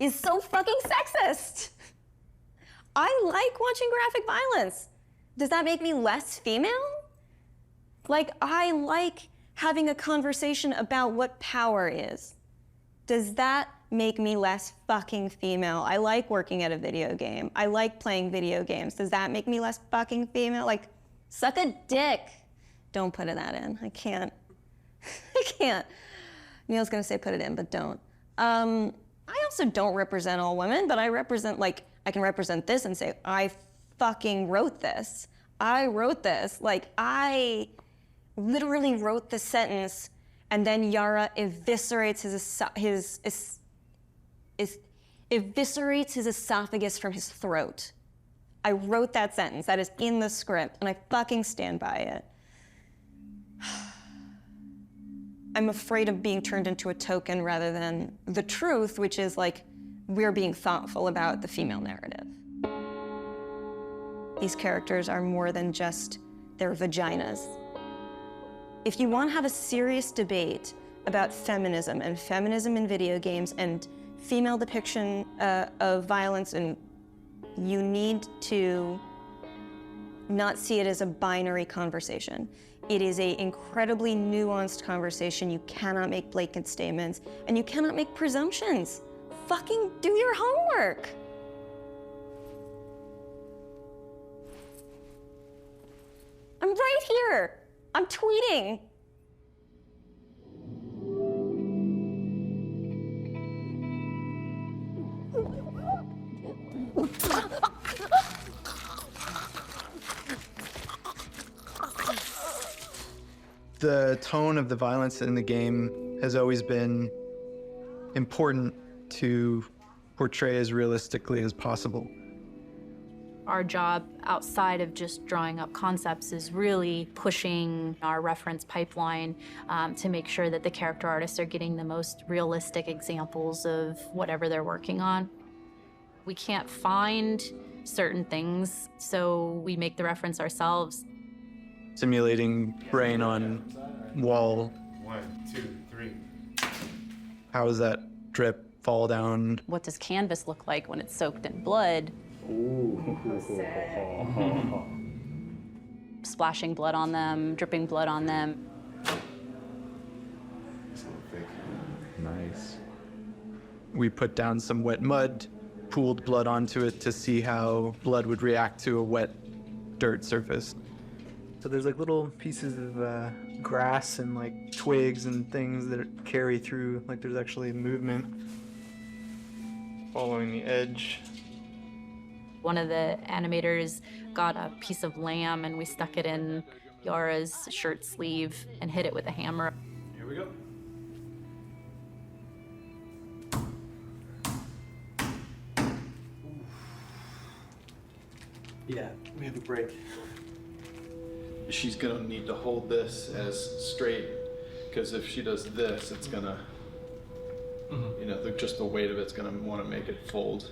is so fucking sexist. I like watching graphic violence. Does that make me less female? Like, I like having a conversation about what power is. Does that make me less fucking female? I like working at a video game. I like playing video games. Does that make me less fucking female? Like, suck a dick. Don't put that in. I can't. I can't. Neil's gonna say put it in, but don't. I also don't represent all women, but I represent, like, I can represent this and say, I fucking wrote this. I wrote this. Like, I literally wrote the sentence, and then Yara eviscerates eviscerates his esophagus from his throat. I wrote that sentence. That is in the script, and I fucking stand by it. I'm afraid of being turned into a token rather than the truth, which is like, we're being thoughtful about the female narrative. These characters are more than just their vaginas. If you want to have a serious debate about feminism and feminism in video games and female depiction of violence, and you need to not see it as a binary conversation. It is an incredibly nuanced conversation. You cannot make blanket statements, and you cannot make presumptions. Fucking do your homework. I'm right here. I'm tweeting. The tone of the violence in the game has always been important to portray as realistically as possible. Our job outside of just drawing up concepts is really pushing our reference pipeline to make sure that the character artists are getting the most realistic examples of whatever they're working on. We can't find certain things, so we make the reference ourselves. Simulating rain on wall. 1, 2, 3. How does that drip fall down? What does canvas look like when it's soaked in blood? Splashing blood on them, dripping blood on them. Nice. We put down some wet mud, pooled blood onto it to see how blood would react to a wet dirt surface. So there's like little pieces of grass and like twigs and things that carry through, like there's actually movement following the edge. One of the animators got a piece of lamb and we stuck it in Yara's shirt sleeve and hit it with a hammer. Here we go. Yeah, we have a break. She's gonna need to hold this as straight, because if she does this, it's gonna, you know, just the weight of it's gonna want to make it fold.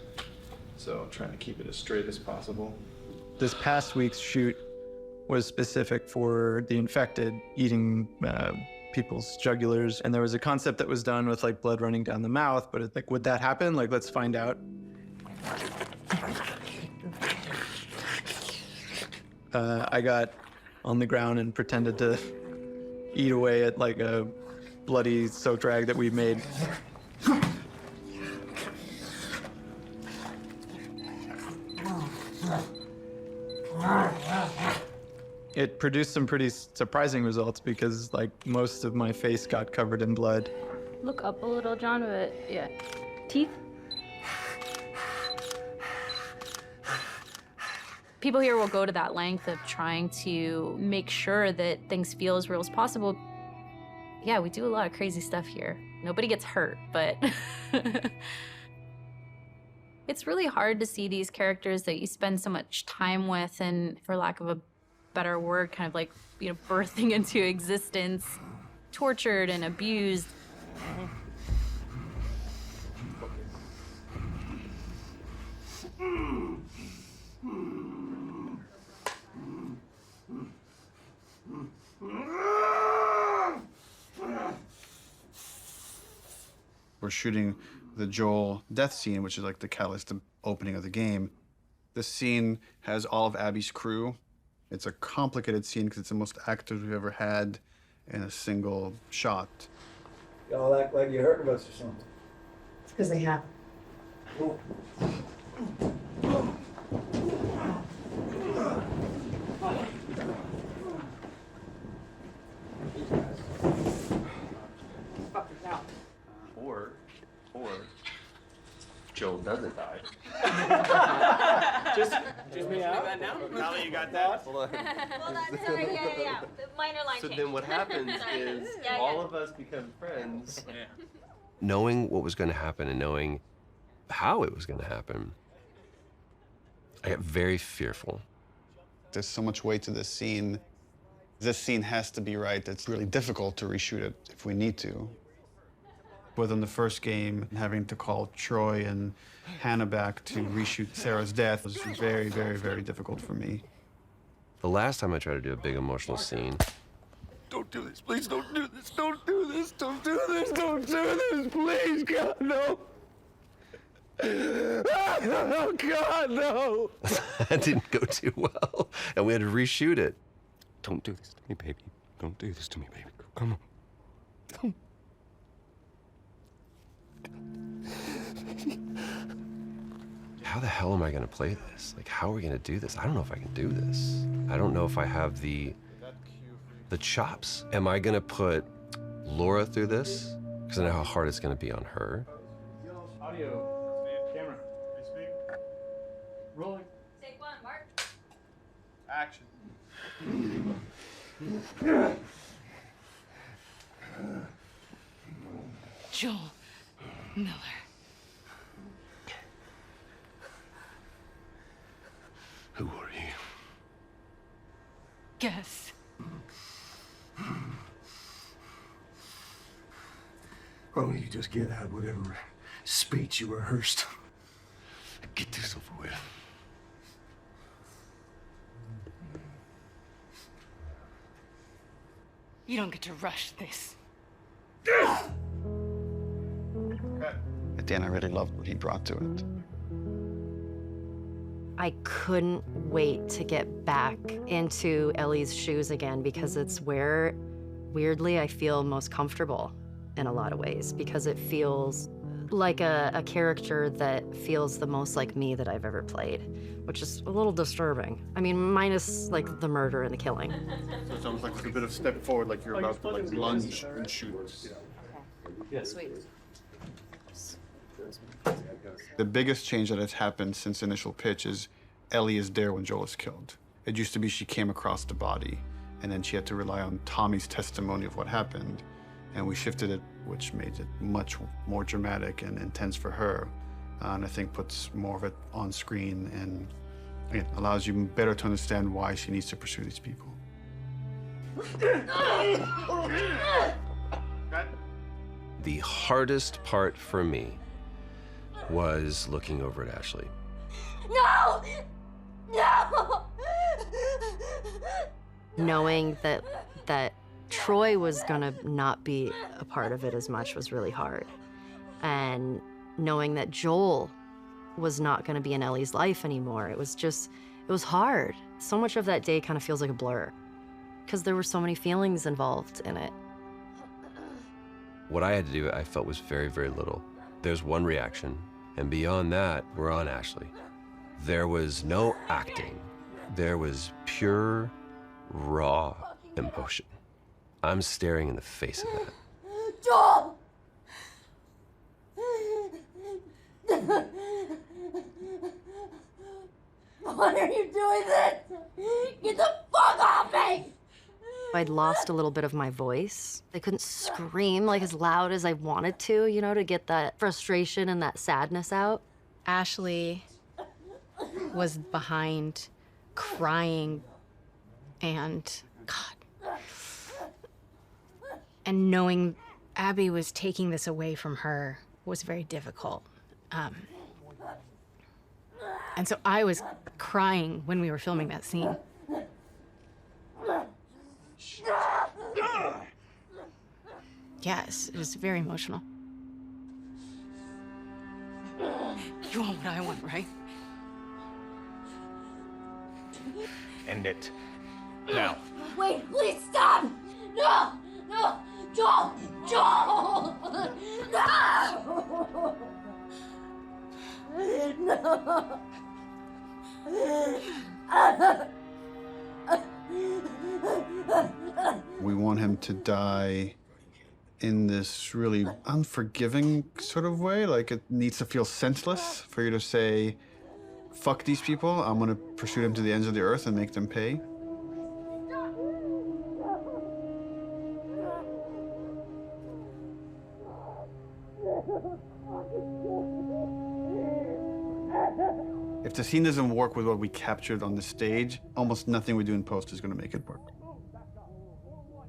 So trying to keep it as straight as possible. This past week's shoot was specific for the infected eating people's jugulars, and there was a concept that was done with like blood running down the mouth, but it's like, would that happen? Like, let's find out. I got on the ground and pretended to eat away at like a bloody soaked rag that we made. It produced some pretty surprising results because like most of my face got covered in blood. Look up a little, John, but yeah. Teeth? People here will go to that length of trying to make sure that things feel as real as possible. Yeah, we do a lot of crazy stuff here. Nobody gets hurt, but it's really hard to see these characters that you spend so much time with and, for lack of a better word, kind of like, you know, birthing into existence, tortured and abused. We're shooting the Joel death scene, which is like the catalyst, the opening of the game. The scene has all of Abby's crew. It's a complicated scene because it's the most actors we've ever had in a single shot. Y'all act like you heard of us or something. It's because they have. Or Joel doesn't die. Just me out. Natalie, you got that? Hold on, sorry, yeah. Minor line So change. then what happens is Yeah, all yeah. of us become friends. Knowing what was going to happen and knowing how it was going to happen, I got very fearful. There's so much weight to this scene. This scene has to be right. It's really difficult to reshoot it if we need to. Within the first game, having to call Troy and Hannah back to reshoot Sarah's death was very, very, very difficult for me. The last time I tried to do a big emotional scene, Don't do this, please don't do this, don't do this, don't do this, don't do this, please, God, no. Oh, God, no. that didn't go too well, and we had to reshoot it. Don't do this to me, baby. Don't do this to me, baby. Come on. How the hell am I going to play this? Like, how are we going to do this? I don't know if I can do this. I don't know if I have the chops. Am I going to put Laura through this? Because I know how hard it's going to be on her. Audio. Camera. Rolling. Take one, Mark. Action. Joel Miller. Who are you? Guess. Why don't you just get out whatever speech you rehearsed? Get this over with. You don't get to rush this. At the end, I really loved what he brought to it. I couldn't wait to get back into Ellie's shoes again because it's where, weirdly, I feel most comfortable in a lot of ways because it feels like a character that feels the most like me that I've ever played, which is a little disturbing. I mean, minus like the murder and the killing. So it's almost like a bit of step forward, like you're about to like lunge and shoot. Yes. Sweet. The biggest change that has happened since the initial pitch is Ellie is there when Joel is killed. It used to be she came across the body, and then she had to rely on Tommy's testimony of what happened, and we shifted it, which made it much more dramatic and intense for her, and I think puts more of it on screen and again, allows you better to understand why she needs to pursue these people. The hardest part for me was looking over at Ashley. No! No! Knowing that Troy was gonna not be a part of it as much was really hard. And knowing that Joel was not gonna be in Ellie's life anymore, it was hard. So much of that day kind of feels like a blur because there were so many feelings involved in it. What I had to do, I felt was very, very little. There's one reaction, and beyond that, we're on Ashley. There was no acting. There was pure, raw emotion. I'm staring in the face of that. Joel! Why are you doing this? Get the fuck off me! I'd lost a little bit of my voice. I couldn't scream like as loud as I wanted to, you know, to get that frustration and that sadness out. Ashley was behind, crying, and God. And knowing Abby was taking this away from her was very difficult. And so I was crying when we were filming that scene. Yes, it was very emotional. end it. Now. Wait, please stop! No! No! Joel! Joel! No! No! We want him to die in this really unforgiving sort of way. Like, it needs to feel senseless for you to say, fuck these people, I'm gonna pursue them to the ends of the earth and make them pay. If the scene doesn't work with what we captured on the stage, almost nothing we do in post is gonna make it work.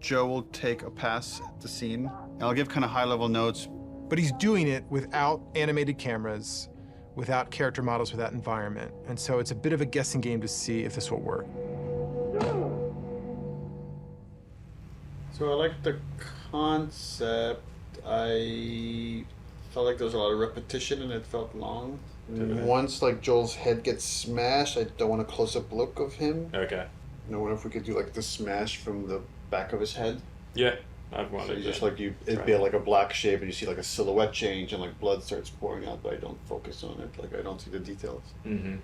Joe will take a pass at the scene, and I'll give kind of high-level notes. But he's doing it without animated cameras, without character models, without environment. And so it's a bit of a guessing game to see if this will work. So I like the concept. I felt like there was a lot of repetition and it felt long. Okay. Once like Joel's head gets smashed, I don't want a close-up look of him. Okay. I wonder if we could do like the smash from the back of his head. Yeah, I'd want So to just like you, it'd be like a black shape, and you see like a silhouette change, and like blood starts pouring out, but I don't focus on it. Like I don't see the details. Mm-hmm.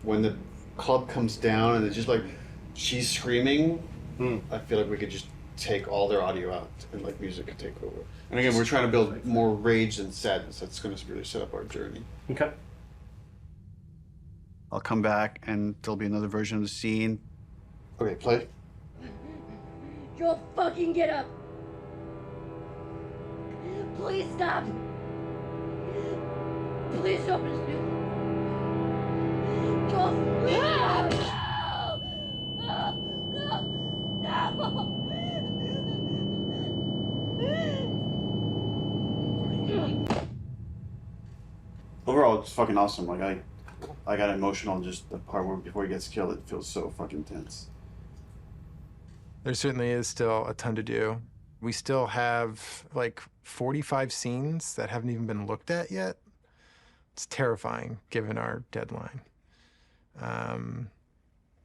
When the club comes down and it's just like she's screaming, I feel like we could just take all their audio out and like music could take over. And again, we're trying to build more rage than sadness. That's going to really set up our journey. Okay. I'll come back and there'll be another version of the scene. Okay, play. Joel, fucking get up! Please stop! Please don't. Joel, no! No! No! Overall, it's fucking awesome. Like I got emotional just the part where before he gets killed. It feels so fucking tense. There certainly is still a ton to do. We still have like 45 scenes that haven't even been looked at yet. It's terrifying given our deadline.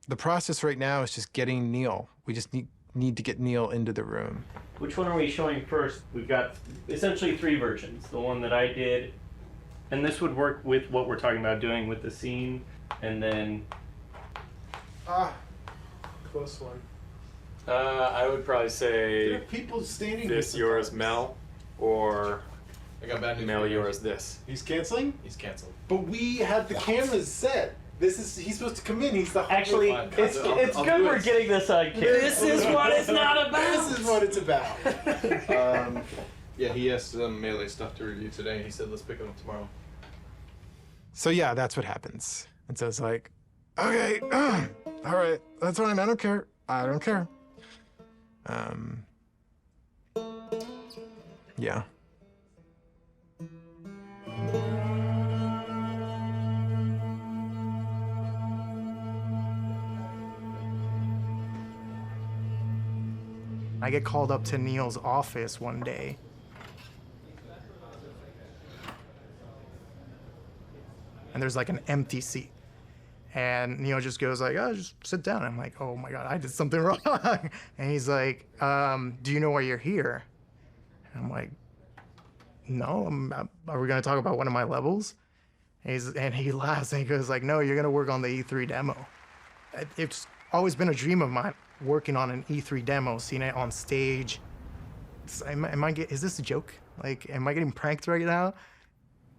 The process right now is just getting Neil. We just need to get Neil into the room. Which one are we showing first? We've got essentially 3 versions. The one that I did, and this would work with what we're talking about doing with the scene, and then... Close one. I would probably say There are people standing this here yours sometimes. Mel, or I got bad news. Mel yours this. He's canceling? He's canceled. But we had the cameras set. He's supposed to come in. He's the Actually, it's good we're getting this on camera. This is what it's not about. This is what it's about. Yeah, he has some melee stuff to review today. He said let's pick him up tomorrow. So yeah, that's what happens. And so it's like, okay, all right, that's fine. I don't care. I don't care. Yeah. I get called up to Neil's office one day. And there's like an empty seat. And Neil just goes like, oh, just sit down. I'm like, oh my God, I did something wrong. And he's like, do you know why you're here? And I'm like, no, are we gonna talk about one of my levels? And he laughs and he goes like, no, you're gonna work on the E3 demo. It's always been a dream of mine, working on an E3 demo, seeing it on stage. Is this a joke? Like, am I getting pranked right now?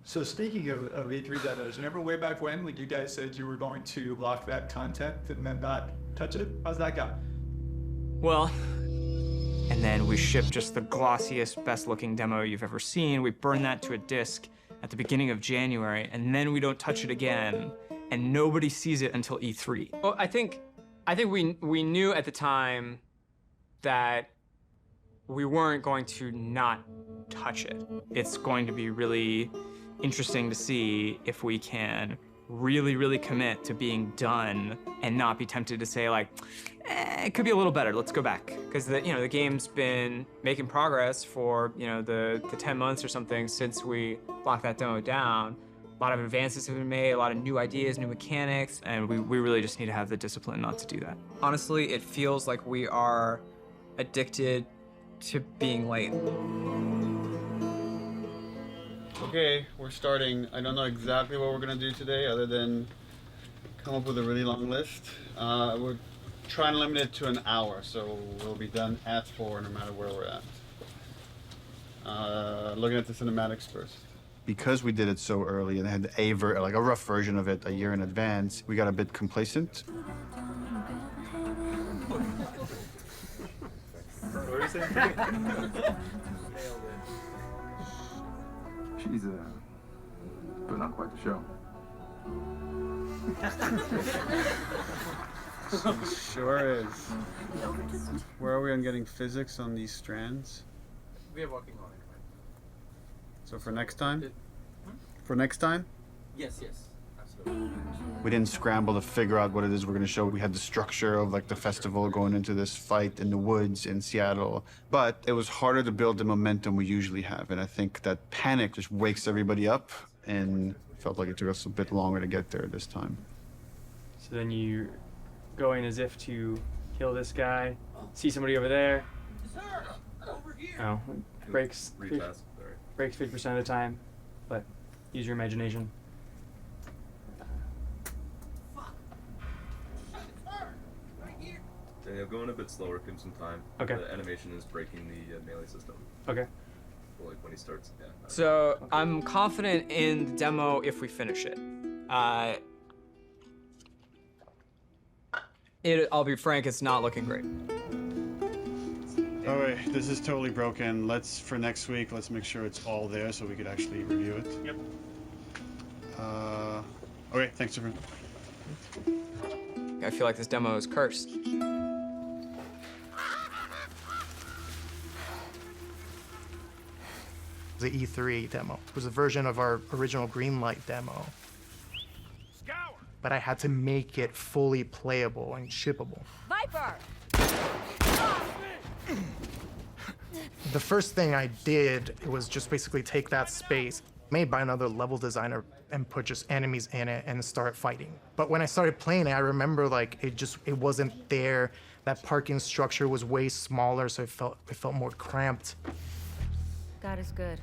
So speaking of E3 demos, remember way back when, like you guys said you were going to lock that content and then not touch it? How's that go? Well, and then we ship just the glossiest, best-looking demo you've ever seen. We burn that to a disc at the beginning of January, and then we don't touch it again, and nobody sees it until E3. Well, I think we knew at the time that we weren't going to not touch it. It's going to be really interesting to see if we can really, really commit to being done and not be tempted to say like, it could be a little better, let's go back. Because the game's been making progress for, the 10 months or something since we locked that demo down. A lot of advances have been made, a lot of new ideas, new mechanics, and we really just need to have the discipline not to do that. Honestly, it feels like we are addicted to being late. Okay, we're starting. I don't know exactly what we're gonna do today other than come up with a really long list. We're trying to limit it to an hour, so we'll be done at 4 no matter where we're at. Looking at the cinematics first. Because we did it so early and had a rough version of it a year in advance, we got a bit complacent. She's putting on quite the show. Sure is. Where are we on getting physics on these strands? We are working on it. So for next time? For next time? Yes, absolutely. We didn't scramble to figure out what it is we're going to show. We had the structure of like the festival going into this fight in the woods in Seattle, but it was harder to build the momentum we usually have. And I think that panic just wakes everybody up, and felt like it took us a bit longer to get there this time. So then you go in as if to kill this guy, see somebody over there. Oh, breaks 50% of the time, but use your imagination. Daniel, going a bit slower, give him some time. Okay. The animation is breaking the melee system. Okay. So, like when he starts, yeah. So I'm confident in the demo if we finish it. I'll be frank, it's not looking great. All right, this is totally broken. For next week, let's make sure it's all there so we could actually review it. Yep. Okay, thanks, everyone. I feel like this demo is cursed. The E3 demo. It was a version of our original Greenlight demo. But I had to make it fully playable and shippable. Viper! The first thing I did was just basically take that space made by another level designer and put just enemies in it and start fighting. But when I started playing it, I remember like it wasn't there. That parking structure was way smaller, so it felt more cramped. God is good.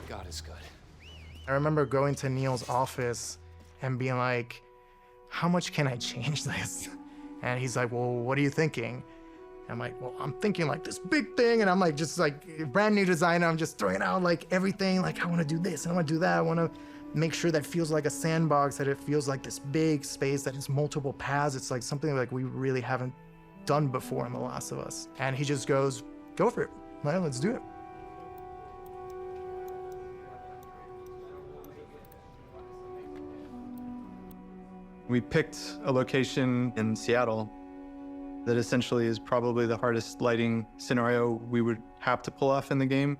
God is good. I remember going to Neil's office and being like, how much can I change this? And he's like, well, what are you thinking? I'm like, well, I'm thinking like this big thing, and I'm like, just like brand new designer, I'm just throwing out like everything, like I want to do this and I want to do that. I want to make sure that it feels like a sandbox, that it feels like this big space, that it's multiple paths. It's like something like we really haven't done before in The Last of Us. And he just goes, go for it, well, let's do it. We picked a location in Seattle that essentially is probably the hardest lighting scenario we would have to pull off in the game.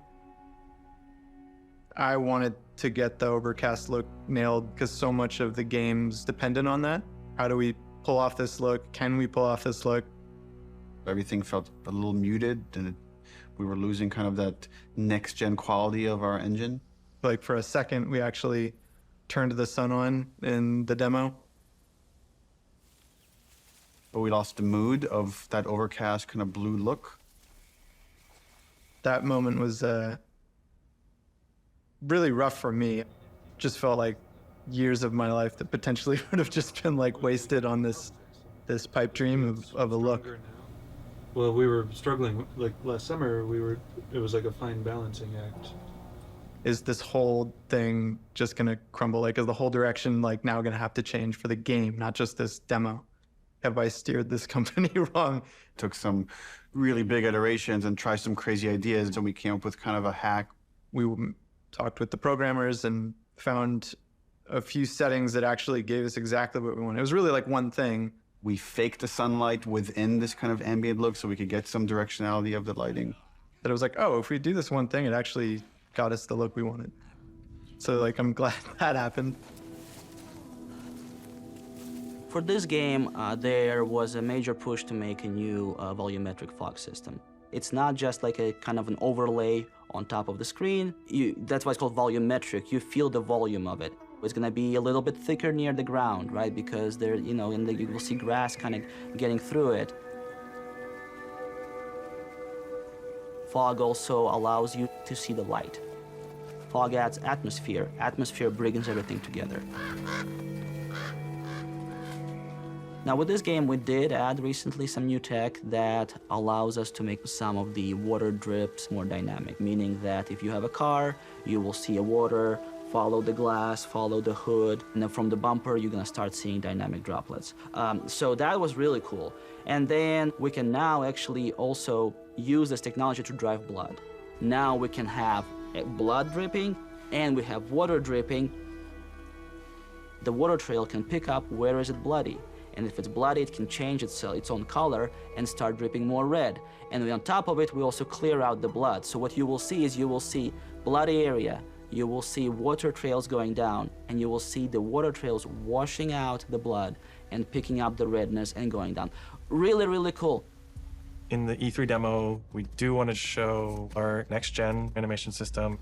I wanted to get the overcast look nailed because so much of the game's dependent on that. How do we pull off this look? Can we pull off this look? Everything felt a little muted, and we were losing kind of that next-gen quality of our engine. Like for a second, we actually turned the sun on in the demo. But we lost the mood of that overcast kind of blue look. That moment was really rough for me. Just felt like years of my life that potentially would have just been like wasted on this pipe dream of a look. Well, we were struggling, like last summer, it was like a fine balancing act. Is this whole thing just gonna crumble? Like, is the whole direction like now gonna have to change for the game, not just this demo? Have I steered this company wrong? Took some really big iterations and tried some crazy ideas, and we came up with kind of a hack. We talked with the programmers and found a few settings that actually gave us exactly what we wanted. It was really like one thing. We faked the sunlight within this kind of ambient look so we could get some directionality of the lighting. That it was like, oh, if we do this one thing, it actually got us the look we wanted. So like, I'm glad that happened. For this game, there was a major push to make a new volumetric fog system. It's not just like a kind of an overlay on top of the screen. That's why it's called volumetric. You feel the volume of it. It's gonna be a little bit thicker near the ground, right? Because there, you know, you will see grass kind of getting through it. Fog also allows you to see the light. Fog adds atmosphere. Atmosphere brings everything together. Now with this game, we did add recently some new tech that allows us to make some of the water drips more dynamic, meaning that if you have a car, you will see a water, follow the glass, follow the hood, and then from the bumper, you're gonna start seeing dynamic droplets. So that was really cool. And then we can now actually also use this technology to drive blood. Now we can have blood dripping and we have water dripping. The water trail can pick up where is it bloody. And if it's bloody, it can change its own color and start dripping more red. And on top of it, we also clear out the blood. So what you will see is you will see bloody area, you will see water trails going down, and you will see the water trails washing out the blood and picking up the redness and going down. Really, really cool. In the E3 demo, we do want to show our next-gen animation system.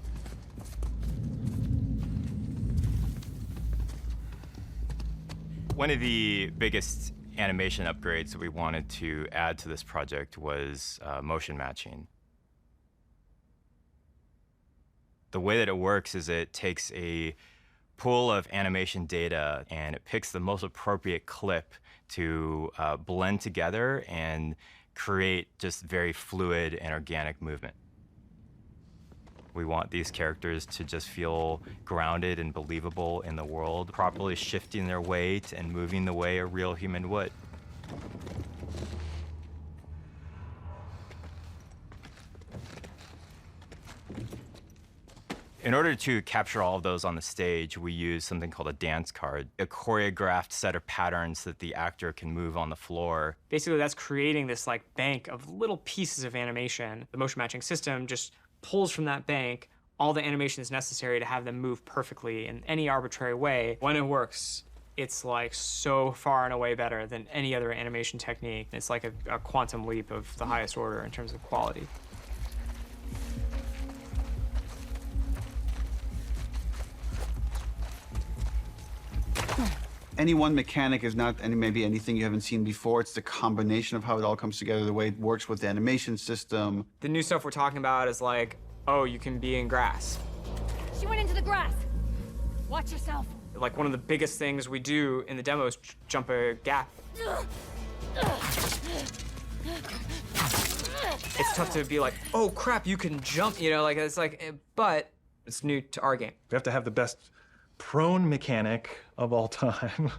One of the biggest animation upgrades that we wanted to add to this project was motion matching. The way that it works is it takes a pool of animation data and it picks the most appropriate clip to blend together and create just very fluid and organic movement. We want these characters to just feel grounded and believable in the world, properly shifting their weight and moving the way a real human would. In order to capture all of those on the stage, we use something called a dance card, a choreographed set of patterns that the actor can move on the floor. Basically, that's creating this like bank of little pieces of animation. The motion matching system just pulls from that bank all the animations necessary to have them move perfectly in any arbitrary way. When it works, it's like so far and away better than any other animation technique. It's like a quantum leap of the highest order in terms of quality. Any one mechanic is not maybe anything you haven't seen before. It's the combination of how it all comes together, the way it works with the animation system. The new stuff we're talking about is like, oh, you can be in grass. She went into the grass. Watch yourself. Like one of the biggest things we do in the demo is jump a gap. It's tough to be like, oh crap, you can jump, you know, like it's like, but it's new to our game. We have to have the best prone mechanic of all time.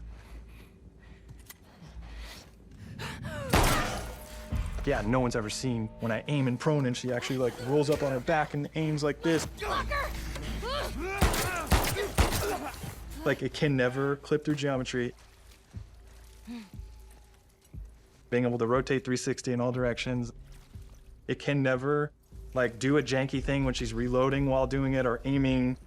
Yeah, no one's ever seen when I aim in prone and she actually like rolls up on her back and aims like this. Like it can never clip through geometry. Being able to rotate 360 in all directions. It can never like do a janky thing when she's reloading while doing it or aiming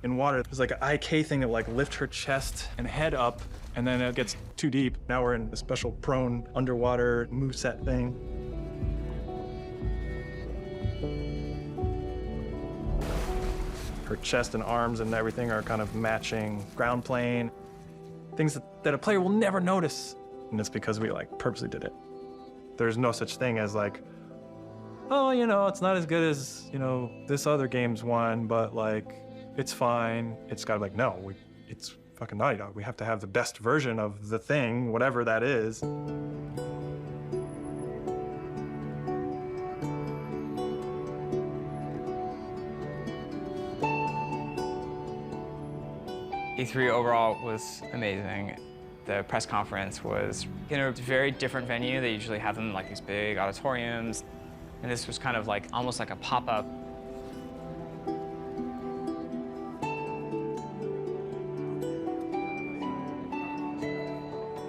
in water. There's like an IK thing that like lift her chest and head up and then it gets too deep. Now we're in a special prone underwater moveset thing. Her chest and arms and everything are kind of matching ground plane. Things that a player will never notice. And it's because we like purposely did it. There's no such thing as like, oh, you know, it's not as good as, you know, this other game's one, but like, it's fine. It's gotta be like, no, it's fucking Naughty Dog. We have to have the best version of the thing, whatever that is. E3 overall was amazing. The press conference was in a very different venue. They usually have them in like these big auditoriums. And this was kind of like, almost like a pop-up.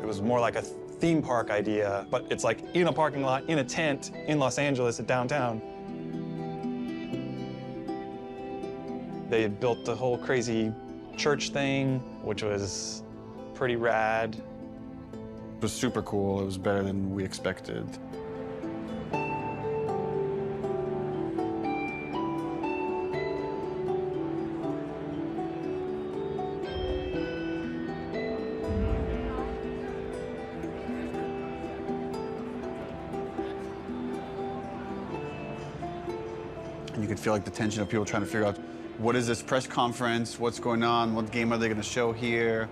It was more like a theme park idea, but it's like in a parking lot, in a tent, in Los Angeles at downtown. They had built the whole crazy church thing, which was pretty rad. It was super cool. It was better than we expected. And you could feel like the tension of people trying to figure out, what is this press conference? What's going on? What game are they going to show here?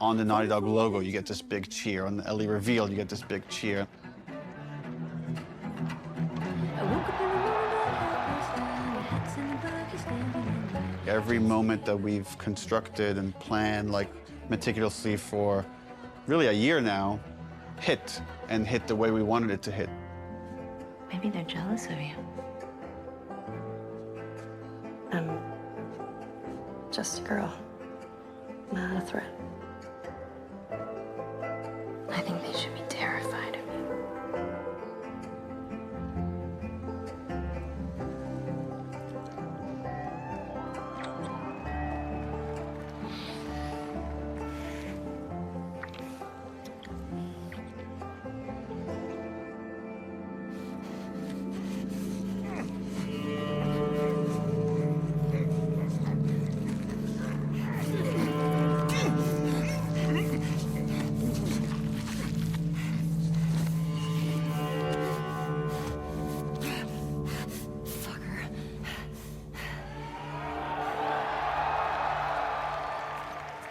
On the Naughty Dog logo, you get this big cheer. On the Ellie reveal, you get this big cheer. Every moment that we've constructed and planned like meticulously for really a year now hit the way we wanted it to hit. Maybe they're jealous of you. I'm just a girl, not a threat. I think they should be terrified of you.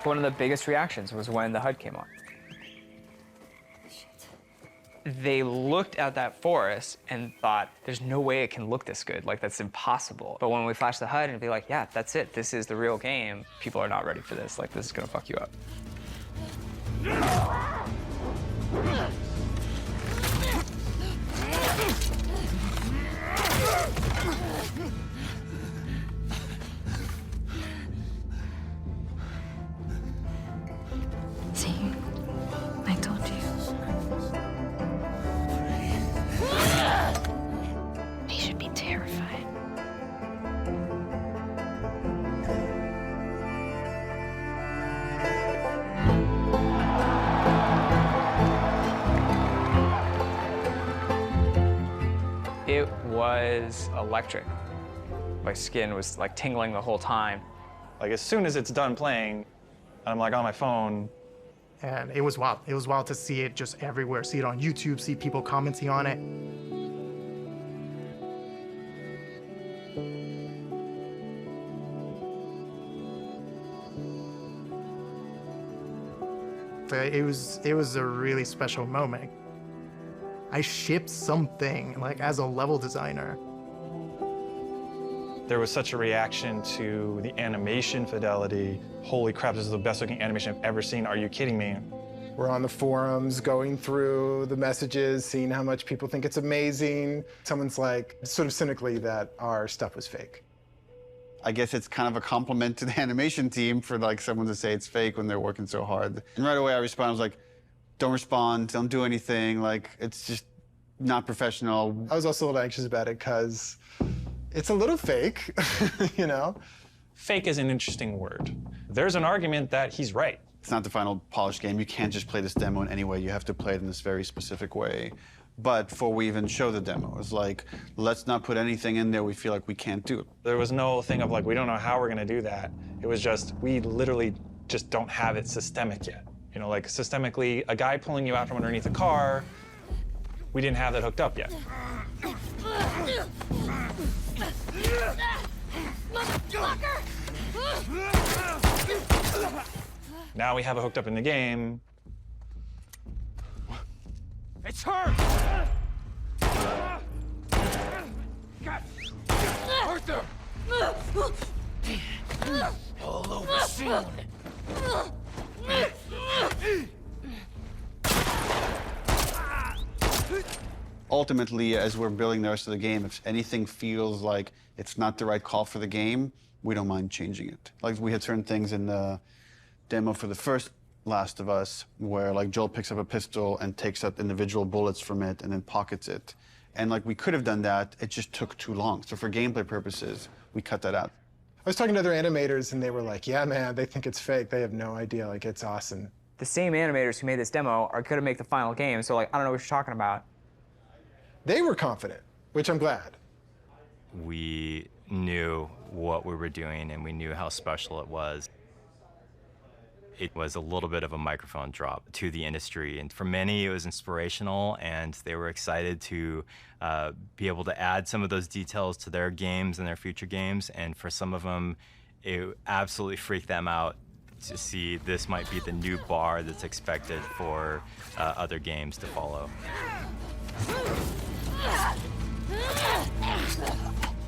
One of the biggest reactions was when the HUD came on. They looked at that forest and thought, there's no way it can look this good. Like, that's impossible. But when we flashed the HUD and be like, yeah, that's it. This is the real game. People are not ready for this. Like, this is gonna fuck you up. See, I told you. They should be terrified. It was electric. My skin was like tingling the whole time. Like as soon as it's done playing, I'm like on my phone. And it was wild. It was wild to see it just everywhere. See it on YouTube, see people commenting on it. But it was a really special moment. I shipped something, like as a level designer. There was such a reaction to the animation fidelity. Holy crap, this is the best looking animation I've ever seen. Are you kidding me? We're on the forums, going through the messages, seeing how much people think it's amazing. Someone's like, sort of cynically, that our stuff was fake. I guess it's kind of a compliment to the animation team for like someone to say it's fake when they're working so hard. And right away I responded, I was like, don't respond, don't do anything, like it's just not professional. I was also a little anxious about it because it's a little fake, you know? Fake is an interesting word. There's an argument that he's right. It's not the final polished game. You can't just play this demo in any way. You have to play it in this very specific way. But before we even show the demo, it's like, let's not put anything in there we feel like we can't do. There was no thing of like, we don't know how we're gonna do that. It was just, we literally just don't have it systemic yet. You know, like systemically, a guy pulling you out from underneath a car, we didn't have that hooked up yet. Now we have it hooked up in the game. It's her! Arthur! All over soon. Ultimately, as we're building the rest of the game, if anything feels like it's not the right call for the game, we don't mind changing it. Like we had certain things in the demo for the first Last of Us where like Joel picks up a pistol and takes out individual bullets from it and then pockets it. And like we could have done that, it just took too long. So for gameplay purposes, we cut that out. I was talking to other animators and they were like, yeah, man, they think it's fake. They have no idea, like it's awesome. The same animators who made this demo are gonna make the final game, so like, I don't know what you're talking about. They were confident, which I'm glad. We knew what what we were doing and we knew how special it was. It was a little bit of a microphone drop to the industry. And for many, it was inspirational, and they were excited to be able to add some of those details to their games and their future games. And for some of them, it absolutely freaked them out to see this might be the new bar that's expected for other games to follow.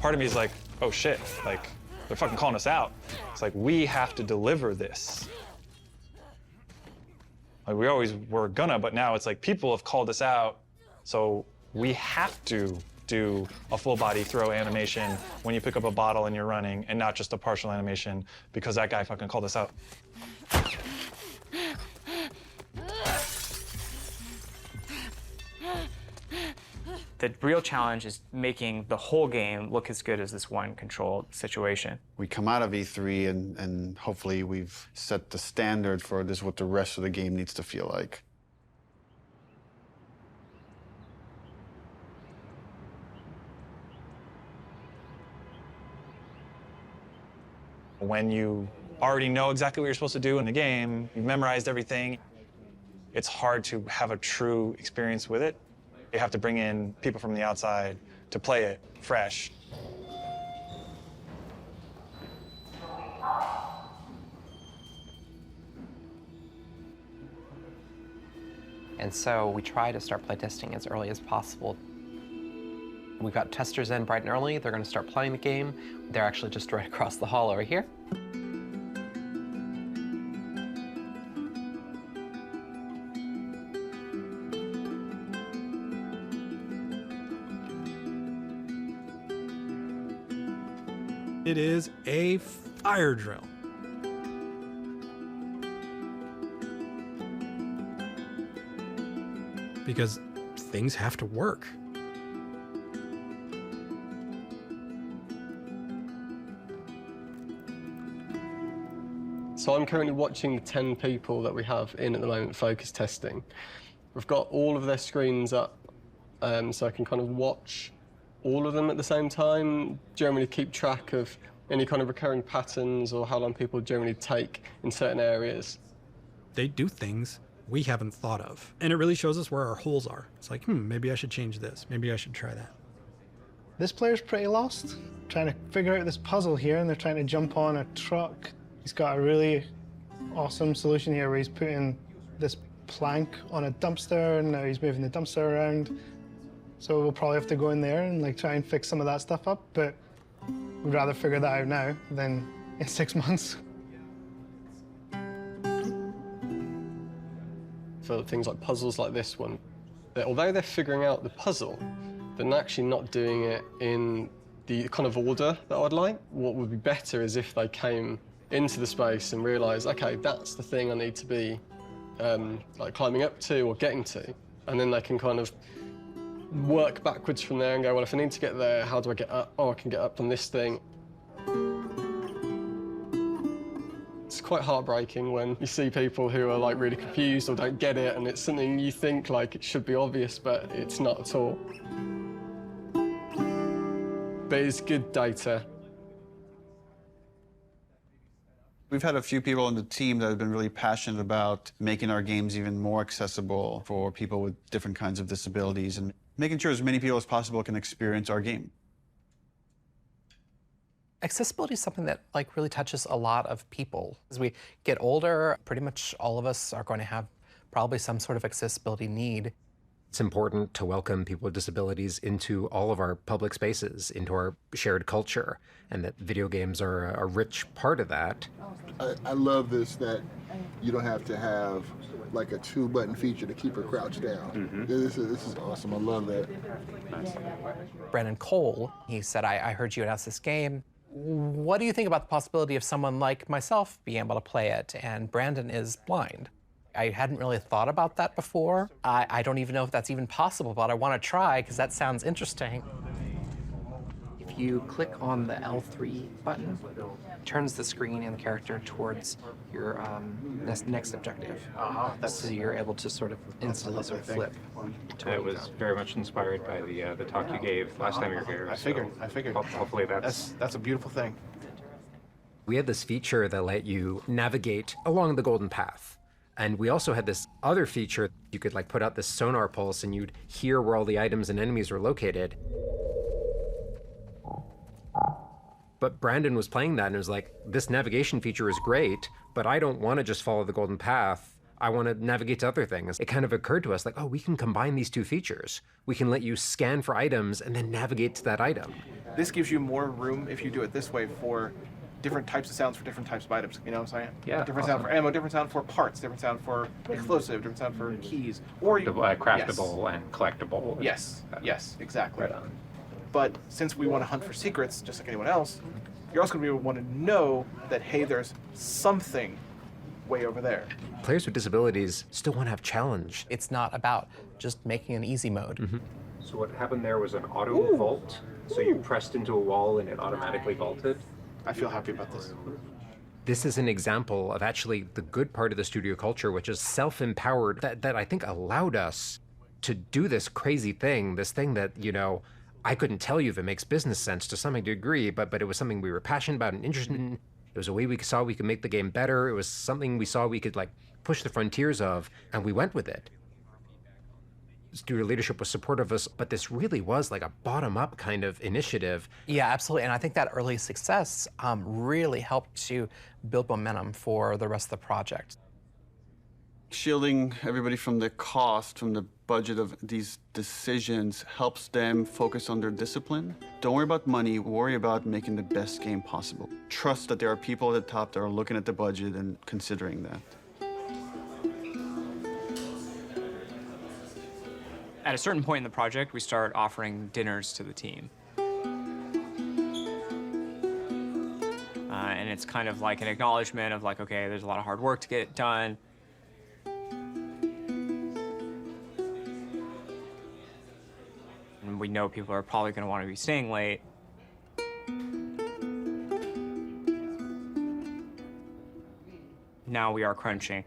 Part of me is like, oh shit, like, they're fucking calling us out. It's like, we have to deliver this. Like, we always were gonna, but now it's like people have called us out, so we have to do a full body throw animation when you pick up a bottle and you're running, and not just a partial animation because that guy fucking called us out. The real challenge is making the whole game look as good as this one control situation. We come out of E3 and hopefully we've set the standard for this, what the rest of the game needs to feel like. When you already know exactly what you're supposed to do in the game, you've memorized everything, it's hard to have a true experience with it. You have to bring in people from the outside to play it fresh. And so we try to start playtesting as early as possible. We've got testers in bright and early. They're going to start playing the game. They're actually just right across the hall over here. It is a fire drill. Because things have to work. So I'm currently watching the 10 people that we have in at the moment focus testing. We've got all of their screens up, so I can kind of watch all of them at the same time, generally keep track of any kind of recurring patterns or how long people generally take in certain areas. They do things we haven't thought of. And it really shows us where our holes are. It's like, maybe I should change this. Maybe I should try that. This player's pretty lost, trying to figure out this puzzle here, and they're trying to jump on a truck. He's got a really awesome solution here where he's putting this plank on a dumpster, and now he's moving the dumpster around. So we'll probably have to go in there and like try and fix some of that stuff up, but we'd rather figure that out now than in 6 months. For things like puzzles like this one, that although they're figuring out the puzzle, they're actually not doing it in the kind of order that I'd like. What would be better is if they came into the space and realized, okay, that's the thing I need to be like climbing up to or getting to, and then they can kind of work backwards from there and go, well, if I need to get there, how do I get up? Oh, I can get up on this thing. It's quite heartbreaking when you see people who are like really confused or don't get it, and it's something you think like it should be obvious, but it's not at all. But it's good data. We've had a few people on the team that have been really passionate about making our games even more accessible for people with different kinds of disabilities and making sure as many people as possible can experience our game. Accessibility is something that like really touches a lot of people. As we get older, pretty much all of us are going to have probably some sort of accessibility need. It's important to welcome people with disabilities into all of our public spaces, into our shared culture, and that video games are a rich part of that. I love this, that you don't have to have like a 2-button feature to keep her crouched down. This is awesome. I love that. Brandon Cole, he said, I heard you announce this game. What do you think about the possibility of someone like myself being able to play it? And Brandon is blind. I hadn't really thought about that before. I don't even know if that's even possible, but I want to try because that sounds interesting. If you click on the L3 button, it turns the screen and the character towards your next objective. So you're able to sort of instantly sort of flip. It was very much inspired by the talk you gave last time you were here. I figured. Hopefully That's a beautiful thing. We had this feature that let you navigate along the Golden Path. And we also had this other feature. You could like put out this sonar pulse and you'd hear where all the items and enemies were located. But Brandon was playing that and it was like, this navigation feature is great, but I don't want to just follow the Golden Path. I want to navigate to other things. It kind of occurred to us like, oh, we can combine these two features. We can let you scan for items and then navigate to that item. This gives you more room if you do it this way for different types of sounds for different types of items. You know what I'm saying? Yeah. Different sound for ammo, different sound for parts, different sound for explosive, different sound for keys. Or you Craftable and collectible. Yes, yes, exactly. Right on. But since we want to hunt for secrets, just like anyone else, you're also going to want to know that, hey, there's something way over there. Players with disabilities still want to have challenge. It's not about just making an easy mode. So what happened there was an auto vault. So you pressed into a wall and it automatically vaulted. I feel happy about this. This is an example of actually the good part of the studio culture, which is self-empowered, that I think allowed us to do this crazy thing, this thing that, you know, I couldn't tell you if it makes business sense to some degree, but it was something we were passionate about and interested in. It was a way we saw we could make the game better. It was something we saw we could like push the frontiers of, and we went with it. Studio leadership was supportive of us, but this really was like a bottom-up kind of initiative. Yeah, absolutely. And I think that early success really helped to build momentum for the rest of the project. Shielding everybody from the cost, from the budget of these decisions helps them focus on their discipline. Don't worry about money, worry about making the best game possible. Trust that there are people at the top that are looking at the budget and considering that. At a certain point in the project, we start offering dinners to the team. And it's kind of like an acknowledgement of like, okay, there's a lot of hard work to get it done. And we know people are probably going to want to be staying late. Now we are crunching.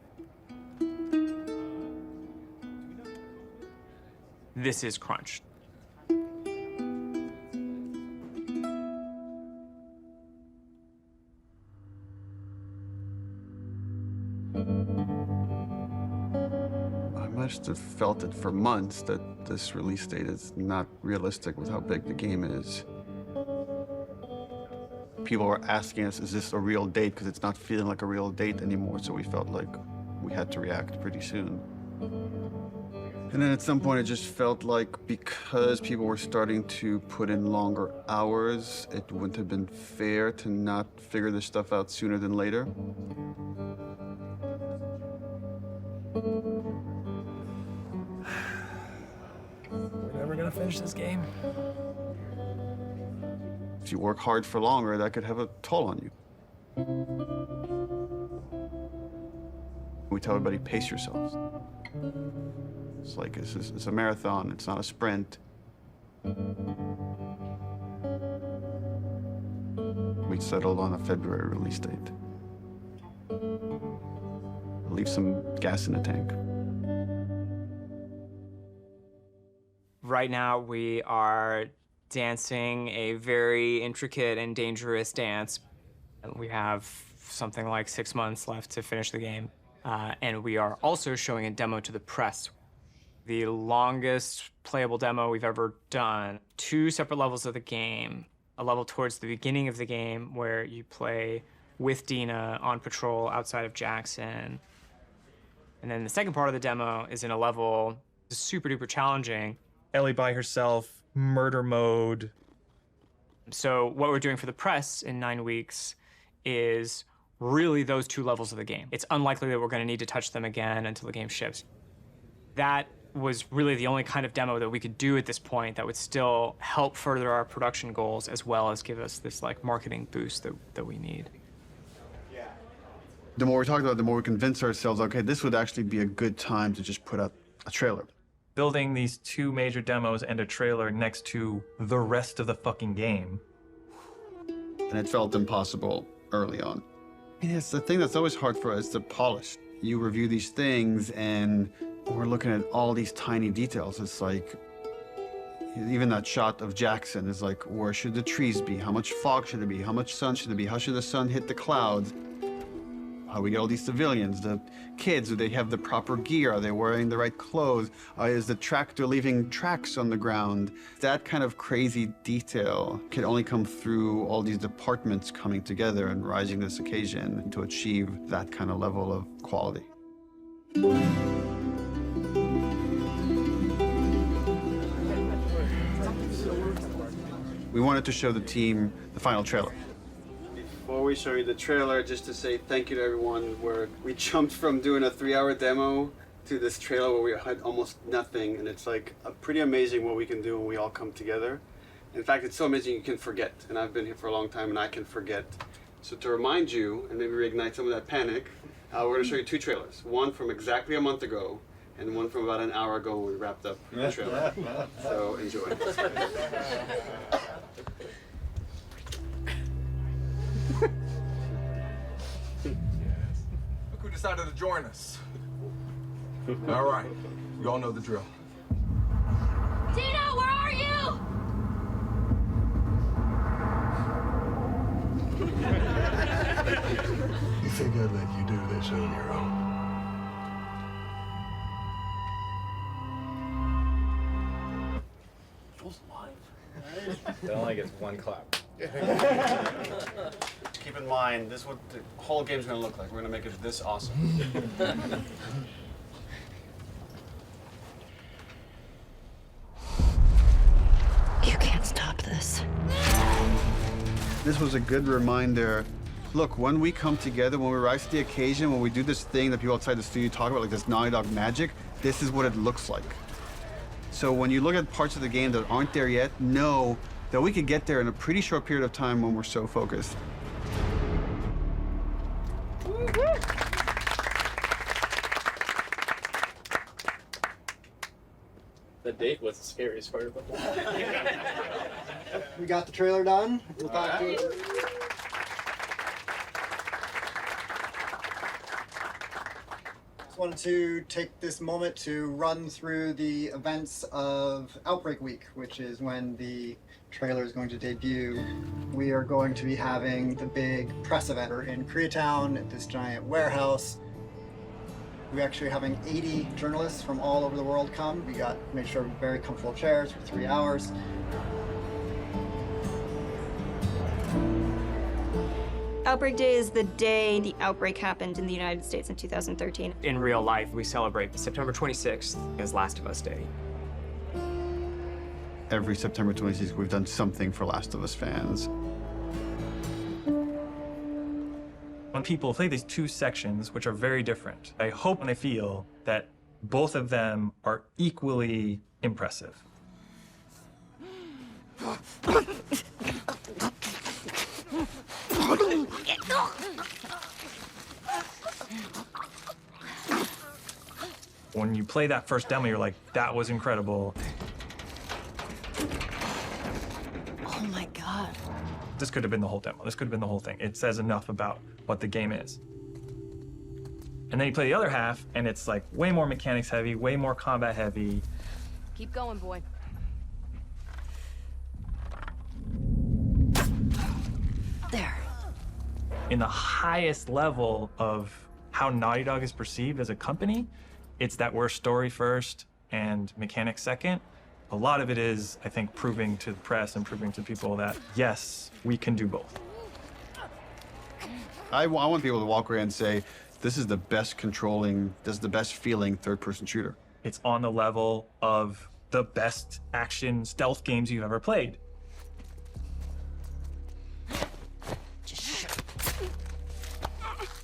This is crunch. I must have felt it for months that this release date is not realistic with how big the game is. People were asking us, is this a real date? Because it's not feeling like a real date anymore, so we felt like we had to react pretty soon. And then at some point, it just felt like because people were starting to put in longer hours, it wouldn't have been fair to not figure this stuff out sooner than later. We're never gonna finish this game. If you work hard for longer, that could have a toll on you. We tell everybody, pace yourselves. It's like, it's a marathon, it's not a sprint. We settled on a February release date. Leave some gas in the tank. Right now, we are dancing a very intricate and dangerous dance. We have something like 6 months left to finish the game. And we are also showing a demo to the press. The longest playable demo we've ever done. 2 separate levels of the game. A level towards the beginning of the game where you play with Dina on patrol outside of Jackson. And then the second part of the demo is in a level that's super duper challenging. Ellie by herself, murder mode. So what we're doing for the press in 9 weeks is really those 2 levels of the game. It's unlikely that we're going to need to touch them again until the game ships. That was really the only kind of demo that we could do at this point that would still help further our production goals as well as give us this like marketing boost that we need. The more we talked about it, the more we convinced ourselves, okay, this would actually be a good time to just put out a trailer. Building these 2 major demos and a trailer next to the rest of the fucking game. And it felt impossible early on. I mean, it's the thing that's always hard for us to polish. You review these things and we're looking at all these tiny details. It's like, Even that shot of Jackson is like, where should the trees be? How much fog should there be? How much sun should there be? How should the sun hit the clouds? How we get all these civilians, the kids, do they have the proper gear? Are they wearing the right clothes? Is the tractor leaving tracks on the ground? That kind of crazy detail can only come through all these departments coming together and rising to this occasion to achieve that kind of level of quality. We wanted to show the team the final trailer. Before we show you the trailer, just to say thank you to everyone, we jumped from doing a 3-hour demo to this trailer where we had almost nothing, and it's like pretty amazing what we can do when we all come together. In fact, it's so amazing you can forget, and I've been here for a long time and I can forget. So to remind you, and maybe reignite some of that panic, we're going to show you 2 trailers. One from exactly a month ago, and one from about an hour ago when we wrapped up the trailer. So enjoy. Look who decided to join us. All right, you all know the drill. Tino, where are you? You think I'd let you do this on your own? It only gets 1 clap. Keep in mind, this is what the whole game's going to look like. We're going to make it this awesome. You can't stop this. This was a good reminder. Look, when we come together, when we rise to the occasion, when we do this thing that people outside the studio talk about, like this Naughty Dog magic, this is what it looks like. So when you look at parts of the game that aren't there yet, know that we could get there in a pretty short period of time when we're so focused. The date was the scariest part of it. We got the trailer done. We'll talk to you. Just wanted to take this moment to run through the events of Outbreak Week, which is when the trailer is going to debut. We are going to be having the big press event in Koreatown at this giant warehouse. We're actually having 80 journalists from all over the world come. We made sure very comfortable chairs for 3 hours. Outbreak Day is the day the outbreak happened in the United States in 2013. In real life, we celebrate September 26th as Last of Us Day. Every September 26th, we've done something for Last of Us fans. When people play these 2 sections, which are very different, I hope and I feel that both of them are equally impressive. When you play that first demo, you're like, that was incredible. Oh my God. This could have been the whole demo. This could have been the whole thing. It says enough about what the game is. And then you play the other half, and it's like way more mechanics heavy, way more combat heavy. Keep going, boy. There. In the highest level of how Naughty Dog is perceived as a company, it's that we're story first and mechanics second. A lot of it is, I think, proving to the press and proving to people that, yes, we can do both. I want people to walk away and say, this is the best controlling, this is the best feeling third-person shooter. It's on the level of the best action stealth games you've ever played.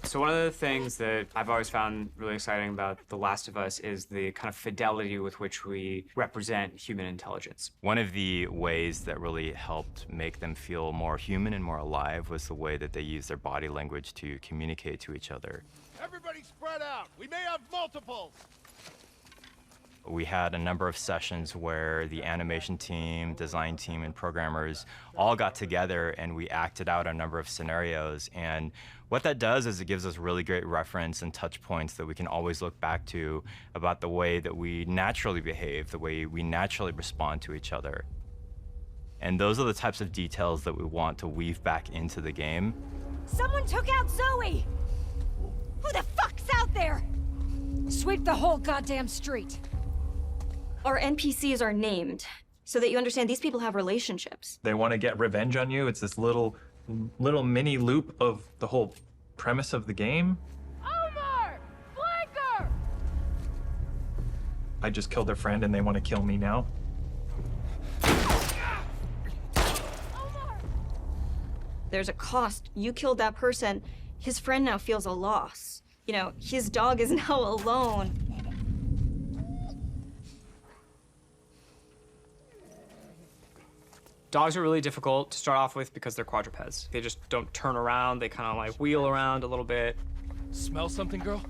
So one of the things that I've always found really exciting about The Last of Us is the kind of fidelity with which we represent human intelligence. One of the ways that really helped make them feel more human and more alive was the way that they used their body language to communicate to each other. Everybody spread out. We may have multiples. We had a number of sessions where the animation team, design team, and programmers all got together and we acted out a number of scenarios. And what that does is it gives us really great reference and touch points that we can always look back to about the way that we naturally behave, the way we naturally respond to each other. And those are the types of details that we want to weave back into the game. Someone took out Zoe! Who the fuck's out there? Sweep the whole goddamn street. Our NPCs are named so that you understand these people have relationships. They want to get revenge on you. It's this little mini loop of the whole premise of the game. Omar! Flanker! I just killed their friend and they want to kill me now. There's a cost. You killed that person. His friend now feels a loss. You know, his dog is now alone. Dogs are really difficult to start off with because they're quadrupeds. They just don't turn around. They kind of like wheel around a little bit. Smell something, girl?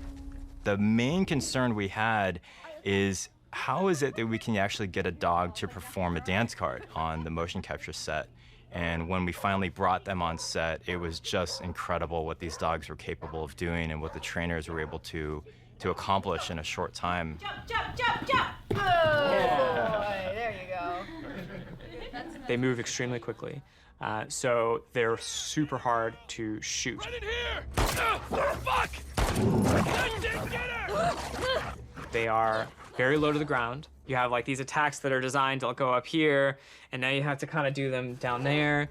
The main concern we had is how is it that we can actually get a dog to perform a dance card on the motion capture set? And when we finally brought them on set, it was just incredible what these dogs were capable of doing and what the trainers were able to accomplish in a short time. Jump, jump, jump! Good boy. There you go. They move extremely quickly, so they're super hard to shoot. Right in here! Fuck! Get her! They are very low to the ground. You have like these attacks that are designed to go up here, and now you have to kind of do them down there.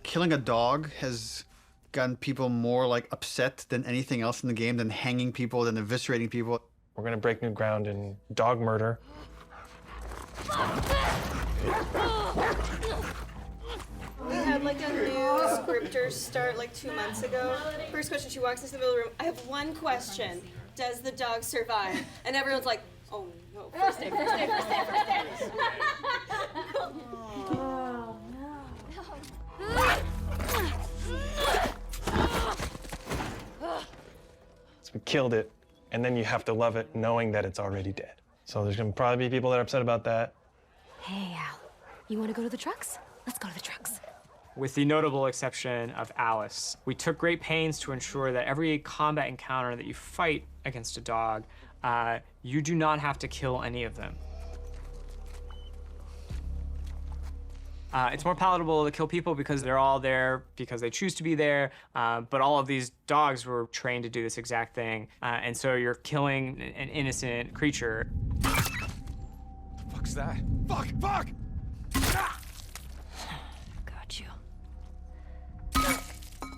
Killing a dog has gotten people more like upset than anything else in the game, than hanging people, than eviscerating people. We're gonna break new ground in dog murder. We had like a new scripter start like 2 months ago. First question, she walks into the middle of the room. I have one question. Does the dog survive? And everyone's like, oh no, first day, first day, first day, first day. Oh, So we killed it, and then you have to love it knowing that it's already dead. So there's gonna probably be people that are upset about that. Hey, Al. You want to go to the trucks? Let's go to the trucks. With the notable exception of Alice, we took great pains to ensure that every combat encounter that you fight against a dog, you do not have to kill any of them. It's more palatable to kill people because they're all there because they choose to be there, but all of these dogs were trained to do this exact thing, and so you're killing an innocent creature. Fuck's that? Fuck! Fuck! Got you.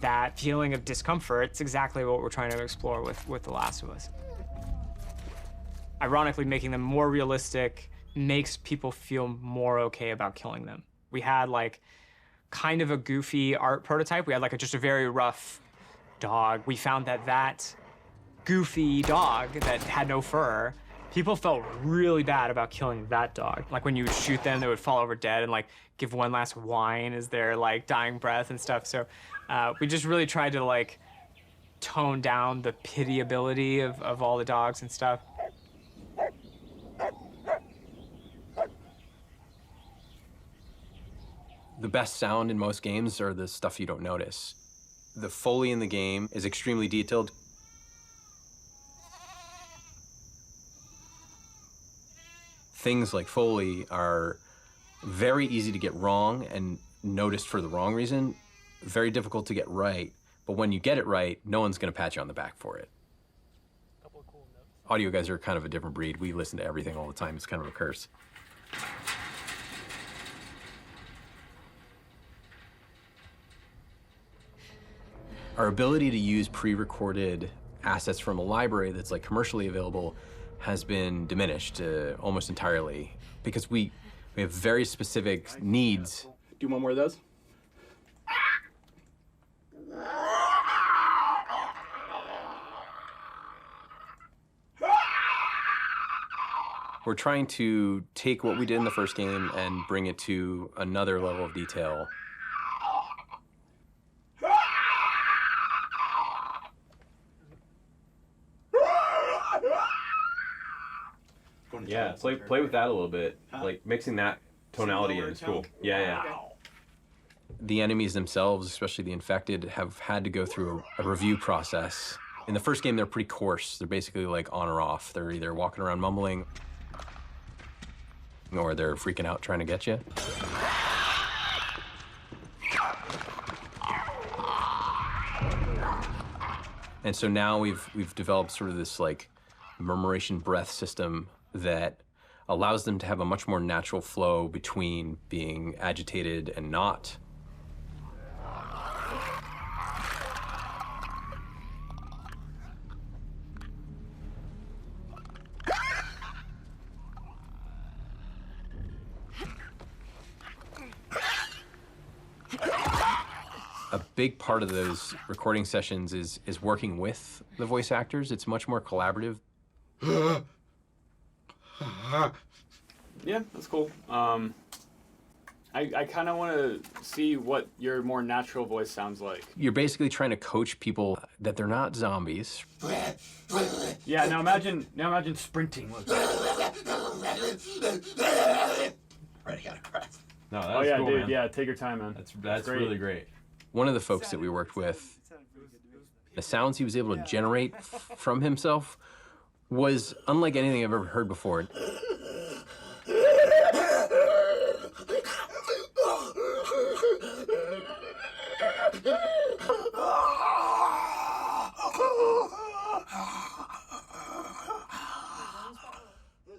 That feeling of discomfort, it's exactly what we're trying to explore with The Last of Us. Ironically, making them more realistic makes people feel more okay about killing them. We had like kind of a goofy art prototype. We had like just a very rough dog. We found that goofy dog that had no fur, people felt really bad about killing that dog. Like when you would shoot them, they would fall over dead and like give one last whine as their like dying breath and stuff. So we just really tried to like tone down the pitiability of all the dogs and stuff. The best sound in most games are the stuff you don't notice. The Foley in the game is extremely detailed. Things like Foley are very easy to get wrong and noticed for the wrong reason, very difficult to get right, but when you get it right, no one's gonna pat you on the back for it. Audio guys are kind of a different breed. We listen to everything all the time. It's kind of a curse. Our ability to use pre-recorded assets from a library that's like commercially available has been diminished almost entirely because we have very specific needs. Do one more of those. We're trying to take what we did in the first game and bring it to another level of detail. Yeah, play with that a little bit. Like mixing that tonality in is cool. Yeah. The enemies themselves, especially the infected, have had to go through a review process. In the first game, they're pretty coarse. They're basically like on or off. They're either walking around mumbling or they're freaking out trying to get you. And so now we've developed sort of this like murmuration breath system that allows them to have a much more natural flow between being agitated and not. A big part of those recording sessions is working with the voice actors. It's much more collaborative. Yeah, that's cool. I kind of want to see what your more natural voice sounds like. You're basically trying to coach people that they're not zombies. Yeah, now imagine sprinting. Like Ready out of breath. No, oh yeah, cool, dude. Man. Yeah, take your time, man. That's really great. One of the folks that we worked with, the sounds he was able to generate from himself was unlike anything I've ever heard before.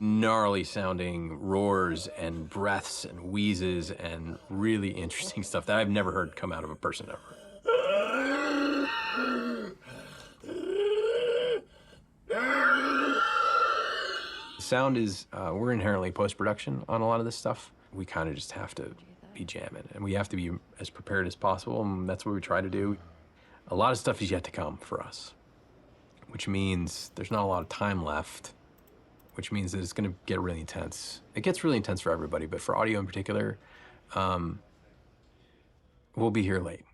Gnarly sounding roars and breaths and wheezes and really interesting stuff that I've never heard come out of a person ever. Sound is, we're inherently post-production on a lot of this stuff. We kind of just have to be jamming and we have to be as prepared as possible, and that's what we try to do. A lot of stuff is yet to come for us, which means there's not a lot of time left, which means that it's going to get really intense. It gets really intense for everybody, but for audio in particular, we'll be here late.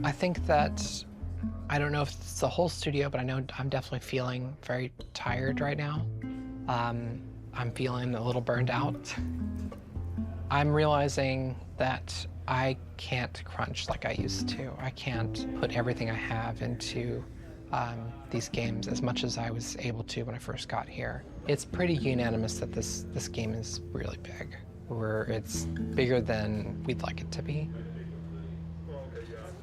I think that, I don't know if it's the whole studio, but I know I'm definitely feeling very tired right now. I'm feeling a little burned out. I'm realizing that I can't crunch like I used to. I can't put everything I have into these games as much as I was able to when I first got here. It's pretty unanimous that this game is really big, where it's bigger than we'd like it to be.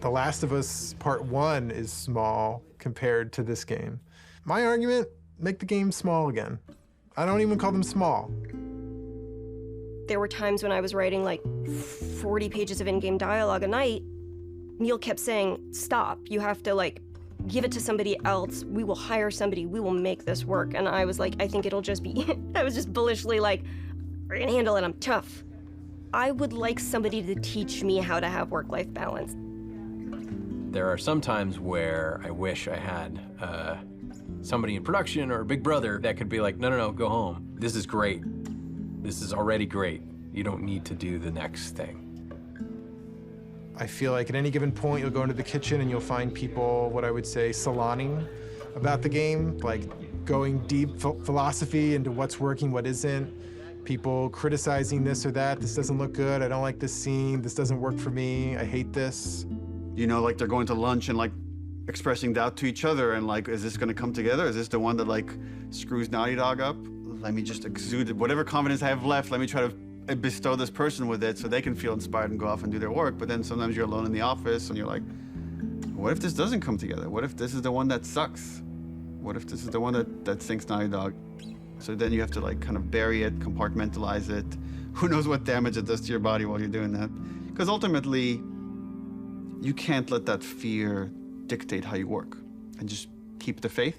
The Last of Us Part 1 is small compared to this game. My argument, make the game small again. I don't even call them small. There were times when I was writing like 40 pages of in-game dialogue a night. Neil kept saying, stop, you have to like give it to somebody else. We will hire somebody, we will make this work. And I was like, I think it'll just be, I was just bullishly like, I can handle it, I'm tough. I would like somebody to teach me how to have work-life balance. There are some times where I wish I had somebody in production or a big brother that could be like, no, go home. This is great. This is already great. You don't need to do the next thing. I feel like at any given point, you'll go into the kitchen and you'll find people, what I would say, saloning about the game, like going deep philosophy into what's working, what isn't. People criticizing this or that. This doesn't look good. I don't like this scene. This doesn't work for me. I hate this. You know, like they're going to lunch and like expressing doubt to each other and like, is this gonna come together? Is this the one that like screws Naughty Dog up? Let me just exude whatever confidence I have left. Let me try to bestow this person with it so they can feel inspired and go off and do their work. But then sometimes you're alone in the office and you're like, what if this doesn't come together? What if this is the one that sucks? What if this is the one that sinks Naughty Dog? So then you have to like kind of bury it, compartmentalize it. Who knows what damage it does to your body while you're doing that? Because ultimately, you can't let that fear dictate how you work, and just keep the faith.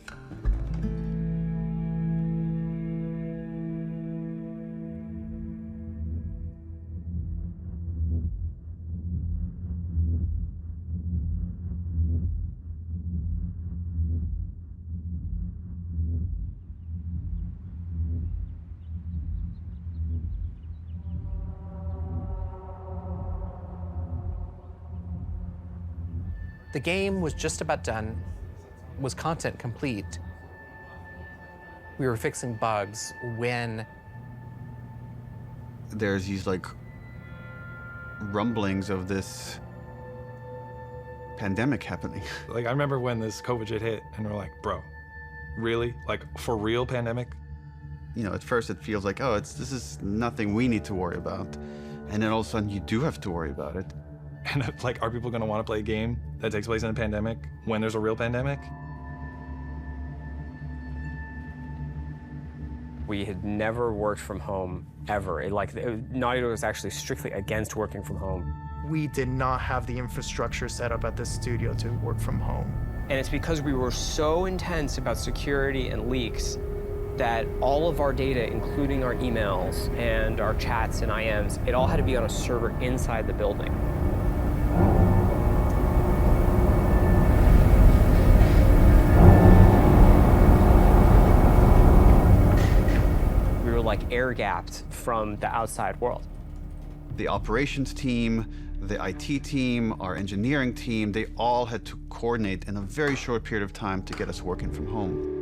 The game was just about done, was content complete. We were fixing bugs when there's these like rumblings of this pandemic happening. Like, I remember when this COVID shit hit, and we're like, bro, really? Like, for real pandemic? You know, at first it feels like, oh, this is nothing we need to worry about. And then all of a sudden you do have to worry about it. And it's like, are people gonna wanna play a game that takes place in a pandemic when there's a real pandemic? We had never worked from home, ever. Naughty Dog was actually strictly against working from home. We did not have the infrastructure set up at this studio to work from home. And it's because we were so intense about security and leaks that all of our data, including our emails and our chats and IMs, it all had to be on a server inside the building. We were like air-gapped from the outside world. The operations team, the IT team, our engineering team, they all had to coordinate in a very short period of time to get us working from home.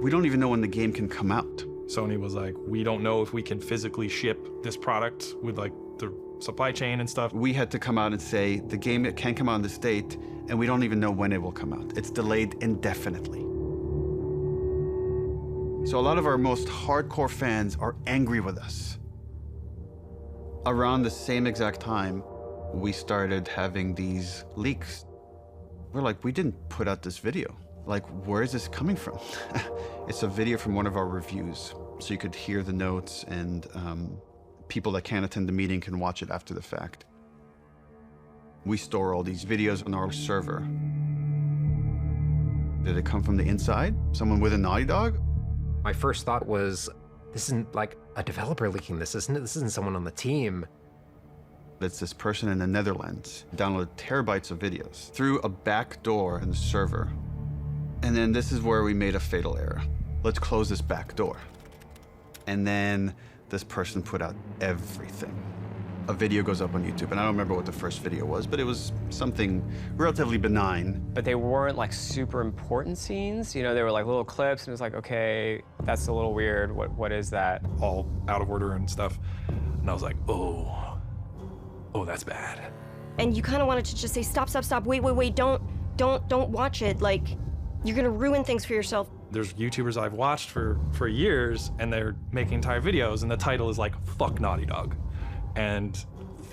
We don't even know when the game can come out. Sony was like, we don't know if we can physically ship this product with like the supply chain and stuff. We had to come out and say, the game can come out in this date, and we don't even know when it will come out. It's delayed indefinitely. So a lot of our most hardcore fans are angry with us. Around the same exact time, we started having these leaks. We're like, we didn't put out this video. Like, where is this coming from? It's a video from one of our reviews, so you could hear the notes, and people that can't attend the meeting can watch it after the fact. We store all these videos on our server. Did it come from the inside? Someone with a Naughty Dog? My first thought was, this isn't like a developer leaking this, isn't it? This isn't someone on the team. It's this person in the Netherlands downloaded terabytes of videos through a back door in the server. And then this is where we made a fatal error. Let's close this back door. And then this person put out everything. A video goes up on YouTube, and I don't remember what the first video was, but it was something relatively benign. But they weren't like super important scenes. You know, they were like little clips, and it was like, okay, that's a little weird. What is that? All out of order and stuff. And I was like, oh, that's bad. And you kind of wanted to just say, stop, wait, don't watch it. Like, you're gonna ruin things for yourself. There's YouTubers I've watched for years, and they're making entire videos, and the title is like, fuck Naughty Dog. And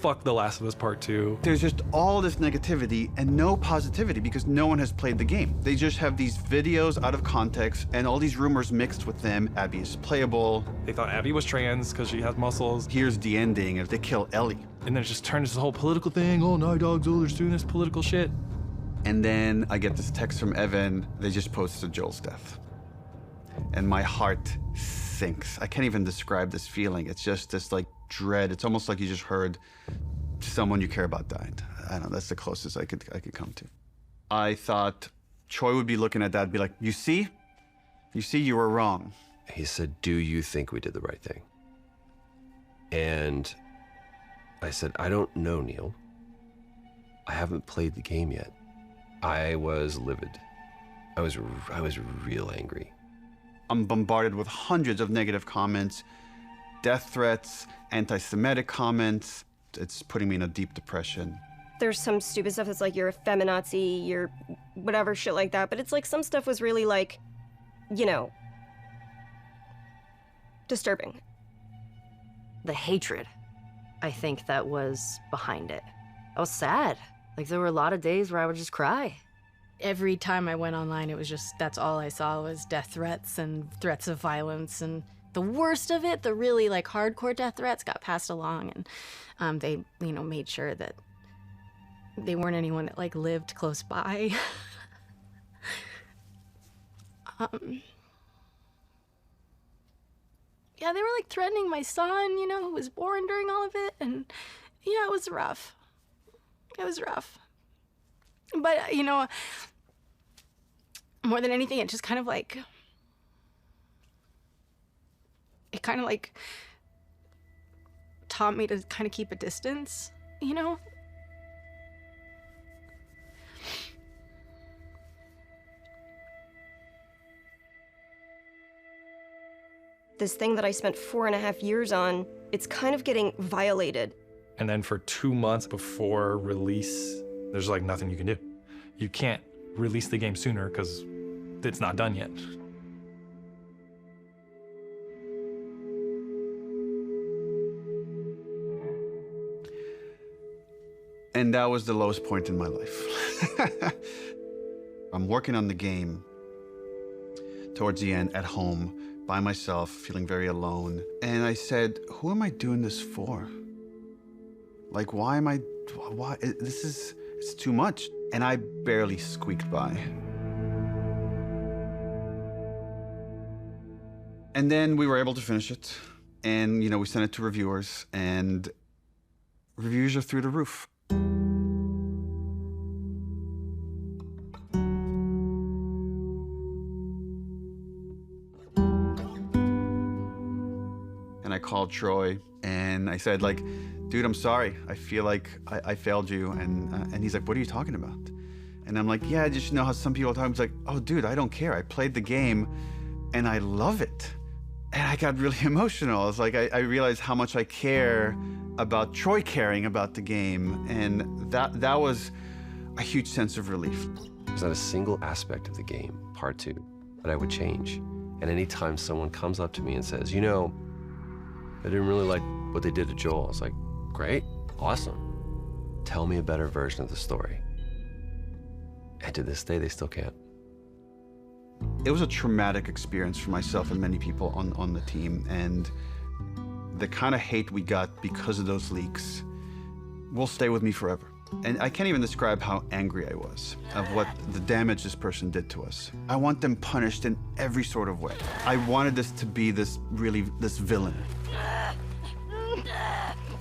fuck The Last of Us Part 2. There's just all this negativity and no positivity because no one has played the game. They just have these videos out of context and all these rumors mixed with them. Abby is playable. They thought Abby was trans because she has muscles. Here's the ending if they kill Ellie. And then it just turned into this whole political thing. Oh, Naughty Dog's they're doing this political shit. And then I get this text from Evan. They just posted Joel's death. And my heart sinks. I can't even describe this feeling. It's just this like dread. It's almost like you just heard someone you care about died. I don't know, that's the closest I could come to. I thought Troy would be looking at that and be like, you see, you were wrong. He said, do you think we did the right thing? And I said, I don't know, Neil. I haven't played the game yet. I was livid. I was real angry. I'm bombarded with hundreds of negative comments, death threats, anti-Semitic comments. It's putting me in a deep depression. There's some stupid stuff that's like, you're a feminazi, you're whatever shit like that, but it's like some stuff was really like, you know, disturbing. The hatred, I think that was behind it. I was sad. Like, there were a lot of days where I would just cry. Every time I went online, it was just, that's all I saw was death threats and threats of violence. And the worst of it, the really like hardcore death threats got passed along, and they, you know, made sure that they weren't anyone that like lived close by. Yeah, they were like threatening my son, you know, who was born during all of it. And yeah, it was rough. It was rough. But, you know, more than anything, it just kind of like, it kind of like taught me to kind of keep a distance, you know? this thing that I spent 4.5 years on, it's kind of getting violated. And then for 2 months before release, there's like nothing you can do. You can't release the game sooner because it's not done yet. And that was the lowest point in my life. I'm working on the game towards the end at home by myself, feeling very alone. And I said, who am I doing this for? Like, why? It's too much. And I barely squeaked by. And then we were able to finish it. And, we sent it to reviewers, and reviews are through the roof. And I called Troy and I said, like, dude, I'm sorry. I feel like I failed you. And he's like, what are you talking about? And I'm like, yeah, I just know how some people talk. He's like, oh, dude, I don't care. I played the game and I love it. And I got really emotional. It's like, I realized how much I care about Troy caring about the game. And that was a huge sense of relief. There's not a single aspect of the game, part 2, that I would change. And anytime someone comes up to me and says, I didn't really like what they did to Joel, I was like, great, awesome. Tell me a better version of the story. And to this day, they still can't. It was a traumatic experience for myself and many people on the team, and the kind of hate we got because of those leaks will stay with me forever. And I can't even describe how angry I was of what the damage this person did to us. I want them punished in every sort of way. I wanted this to be this villain.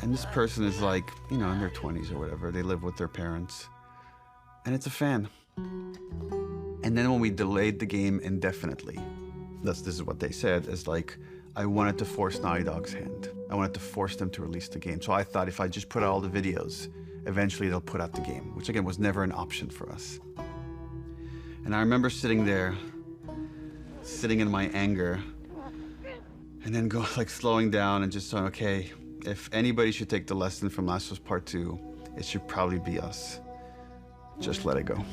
And this person is like, in their 20s or whatever. They live with their parents. And it's a fan. And then when we delayed the game indefinitely, this is what they said, is like, I wanted to force Naughty Dog's hand. I wanted to force them to release the game. So I thought if I just put out all the videos, eventually they'll put out the game, which again was never an option for us. And I remember sitting there, sitting in my anger, and then slowing down and just saying, okay, if anybody should take the lesson from Last of Us Part 2, it should probably be us. Just let it go.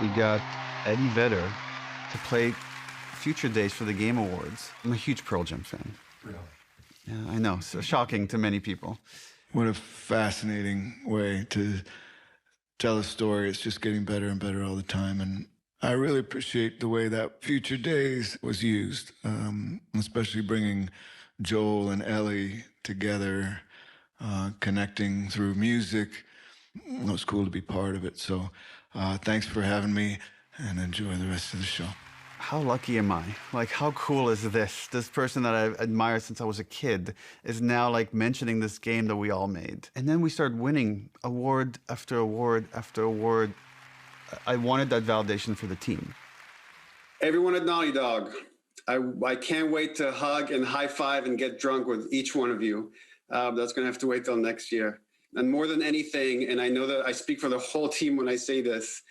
We got Eddie Vedder to play Future Days for the Game Awards. I'm a huge Pearl Jam fan. Really? Yeah, I know, so shocking to many people. What a fascinating way to tell a story. It's just getting better and better all the time. And I really appreciate the way that Future Days was used, especially bringing Joel and Ellie together, connecting through music. It was cool to be part of it. So thanks for having me, and enjoy the rest of the show. How lucky am I? Like, how cool is this? This person that I've admired since I was a kid is now mentioning this game that we all made. And then we started winning award after award after award. I wanted that validation for the team. Everyone at Naughty Dog, I can't wait to hug and high five and get drunk with each one of you. That's gonna have to wait till next year. And more than anything, and I know that I speak for the whole team when I say this,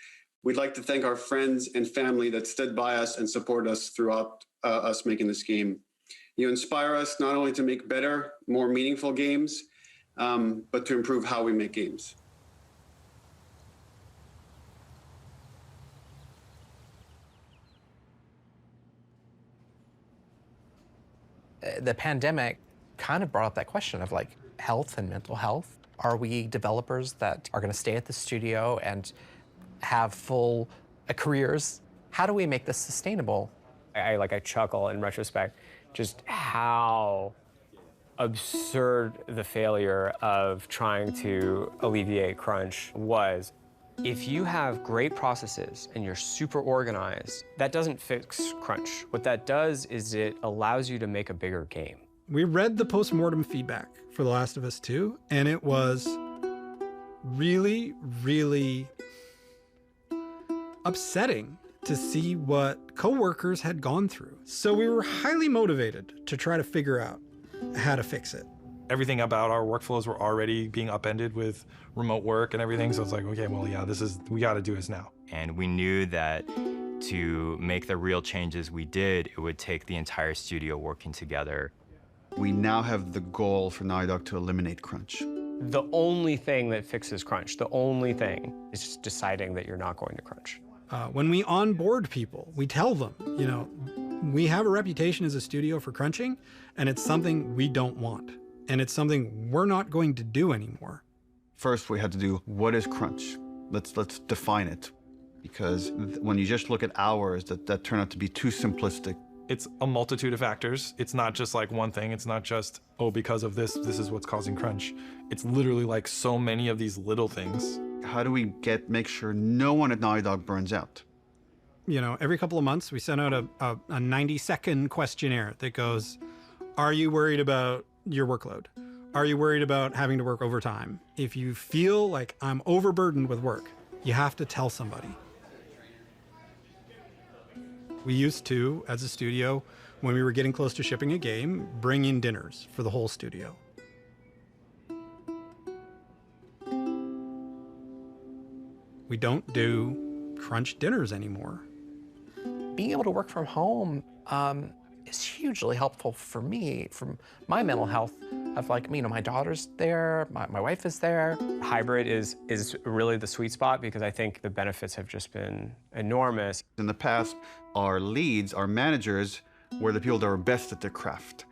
we'd like to thank our friends and family that stood by us and support us throughout us making this game. You inspire us not only to make better, more meaningful games, but to improve how we make games. The pandemic kind of brought up that question of health and mental health. Are we developers that are going to stay at the studio and have full careers. How do we make this sustainable? I chuckle in retrospect, just how absurd the failure of trying to alleviate crunch was. If you have great processes and you're super organized, that doesn't fix crunch. What that does is it allows you to make a bigger game. We read the postmortem feedback for The Last of Us 2, and it was really, really upsetting to see what coworkers had gone through. So we were highly motivated to try to figure out how to fix it. Everything about our workflows were already being upended with remote work and everything. So it's like, okay, well, yeah, we got to do this now. And we knew that to make the real changes we did, it would take the entire studio working together. We now have the goal for Naughty Dog to eliminate crunch. The only thing that fixes crunch, the only thing, is just deciding that you're not going to crunch. When we onboard people, we tell them, you know, we have a reputation as a studio for crunching, and it's something we don't want. And it's something we're not going to do anymore. First, we had to do, what is crunch? Let's define it. Because when you just look at hours, that turned out to be too simplistic. It's a multitude of factors. It's not just like one thing. It's not just, oh, because of this is what's causing crunch. It's literally like so many of these little things. How do we make sure no one at Naughty Dog burns out? You know, every couple of months, we send out a 90-second questionnaire that goes, are you worried about your workload? Are you worried about having to work overtime? If you feel like I'm overburdened with work, you have to tell somebody. We used to, as a studio, when we were getting close to shipping a game, bring in dinners for the whole studio. We don't do crunch dinners anymore. Being able to work from home is hugely helpful for me, from my mental health. Of like, you know, my daughter's there, my wife is there. Hybrid is really the sweet spot because I think the benefits have just been enormous. In the past, our leads, our managers, were the people that were best at their craft,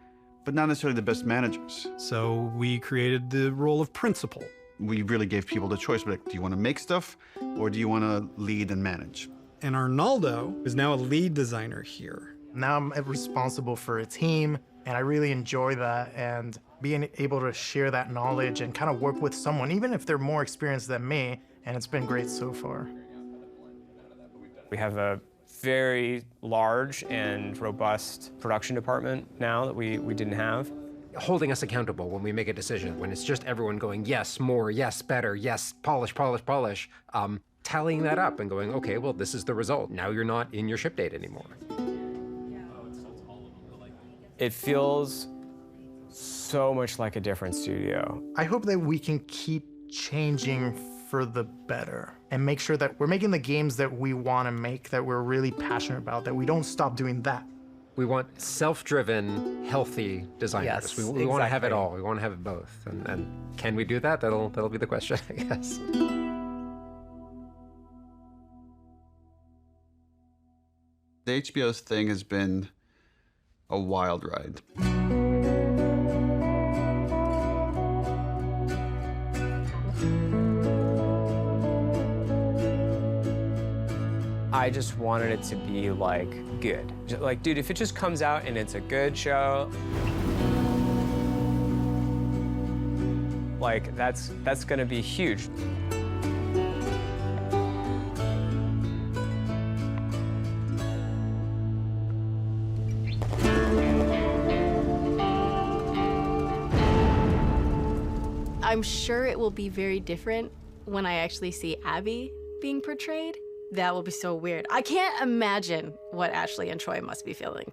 but not necessarily the best managers. So we created the role of principal. We really gave people the choice, like, do you want to make stuff or do you want to lead and manage? And Arnaldo is now a lead designer here. Now I'm responsible for a team, and I really enjoy that, and being able to share that knowledge and kind of work with someone, even if they're more experienced than me, and it's been great so far. We have a very large and robust production department now that we didn't have. Holding us accountable when we make a decision, when it's just everyone going, yes, more, yes, better, yes, polish, polish, polish, tallying that up and going, okay, well, this is the result. Now you're not in your ship date anymore. It feels so much like a different studio. I hope that we can keep changing for the better and make sure that we're making the games that we want to make, that we're really passionate about, that we don't stop doing that. We want self-driven, healthy designers. Yes, we want to have it all. We want to have it both. And can we do that? That'll be the question, I guess. The HBO thing has been a wild ride. I just wanted it to be like good. Like, dude, if it just comes out and it's a good show, like that's gonna be huge. I'm sure it will be very different when I actually see Abby being portrayed. That will be so weird. I can't imagine what Ashley and Troy must be feeling.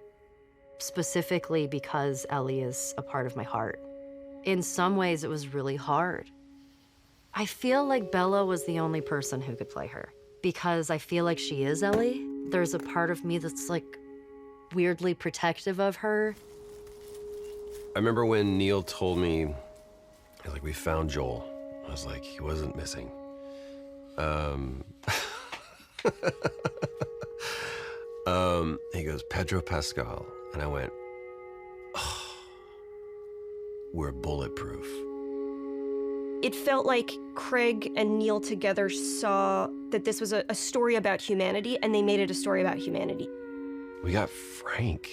Specifically because Ellie is a part of my heart. In some ways, it was really hard. I feel like Bella was the only person who could play her. Because I feel like she is Ellie. There's a part of me that's like weirdly protective of her. I remember when Neil told me, like, we found Joel. I was like, he wasn't missing. He goes, Pedro Pascal. And I went, oh, we're bulletproof. It felt like Craig and Neil together saw that this was a story about humanity, and they made it a story about humanity. We got Frank.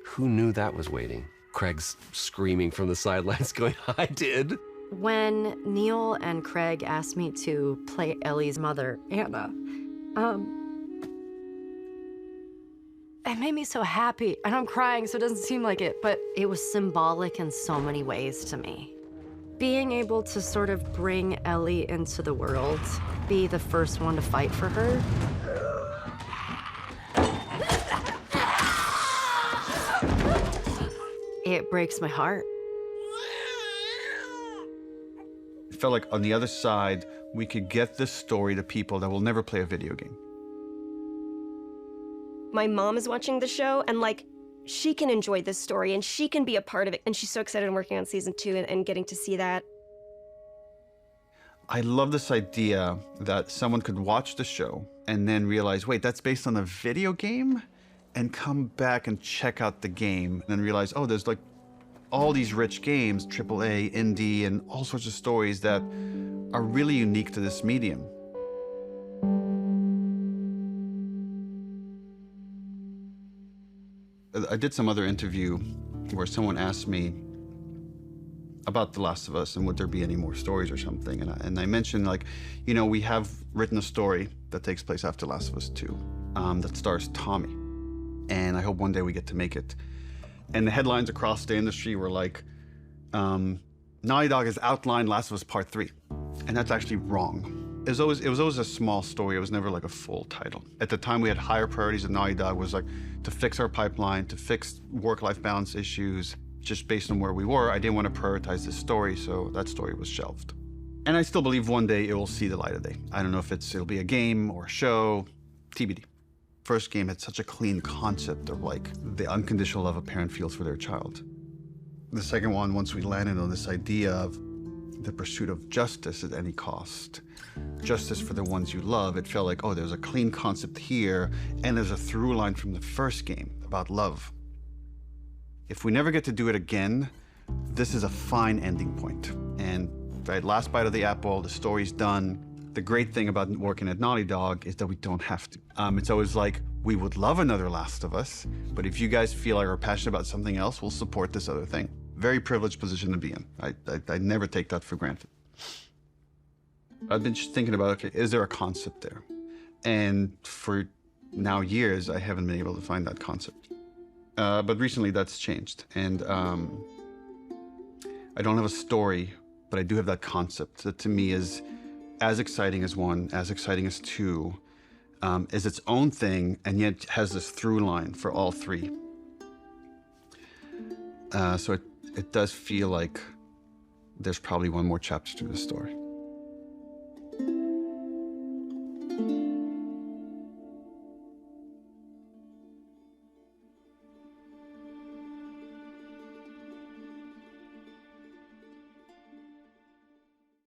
Who knew that was waiting? Craig's screaming from the sidelines going, I did. When Neil and Craig asked me to play Ellie's mother, Anna, it made me so happy. And I'm crying, so it doesn't seem like it, but it was symbolic in so many ways to me. Being able to sort of bring Ellie into the world, be the first one to fight for her. It breaks my heart. It felt like on the other side, we could get this story to people that will never play a video game. My mom is watching the show, and like, she can enjoy this story and she can be a part of it. And she's so excited I'm working on season 2 and getting to see that. I love this idea that someone could watch the show and then realize, wait, that's based on a video game? And come back and check out the game and then realize, oh, there's like all these rich games, AAA, indie, and all sorts of stories that are really unique to this medium. I did some other interview where someone asked me about The Last of Us and would there be any more stories or something. And I mentioned, like, you know, we have written a story that takes place after Last of Us 2 that stars Tommy. And I hope one day we get to make it. And the headlines across the industry were like, Naughty Dog has outlined Last of Us Part 3. And that's actually wrong. It was always a small story. It was never like a full title. At the time, we had higher priorities at Naughty Dog, was like to fix our pipeline, to fix work-life balance issues. Just based on where we were, I didn't want to prioritize this story, so that story was shelved. And I still believe one day it will see the light of day. I don't know if it'll be a game or a show, TBD. First game had such a clean concept of like the unconditional love a parent feels for their child. The second one, once we landed on this idea of the pursuit of justice at any cost, justice for the ones you love, it felt like, oh, there's a clean concept here, and there's a through line from the first game about love. If we never get to do it again, this is a fine ending point. And right, last bite of the apple, the story's done. The great thing about working at Naughty Dog is that we don't have to. It's always like, we would love another Last of Us, but if you guys feel like are passionate about something else, we'll support this other thing. Very privileged position to be in. I never take that for granted. I've been just thinking about, okay, is there a concept there? And for now years, I haven't been able to find that concept. But recently that's changed. And I don't have a story, but I do have that concept that to me is as exciting as 1, as exciting as 2, is its own thing, and yet has this through line for all 3. So it does feel like there's probably one more chapter to the story.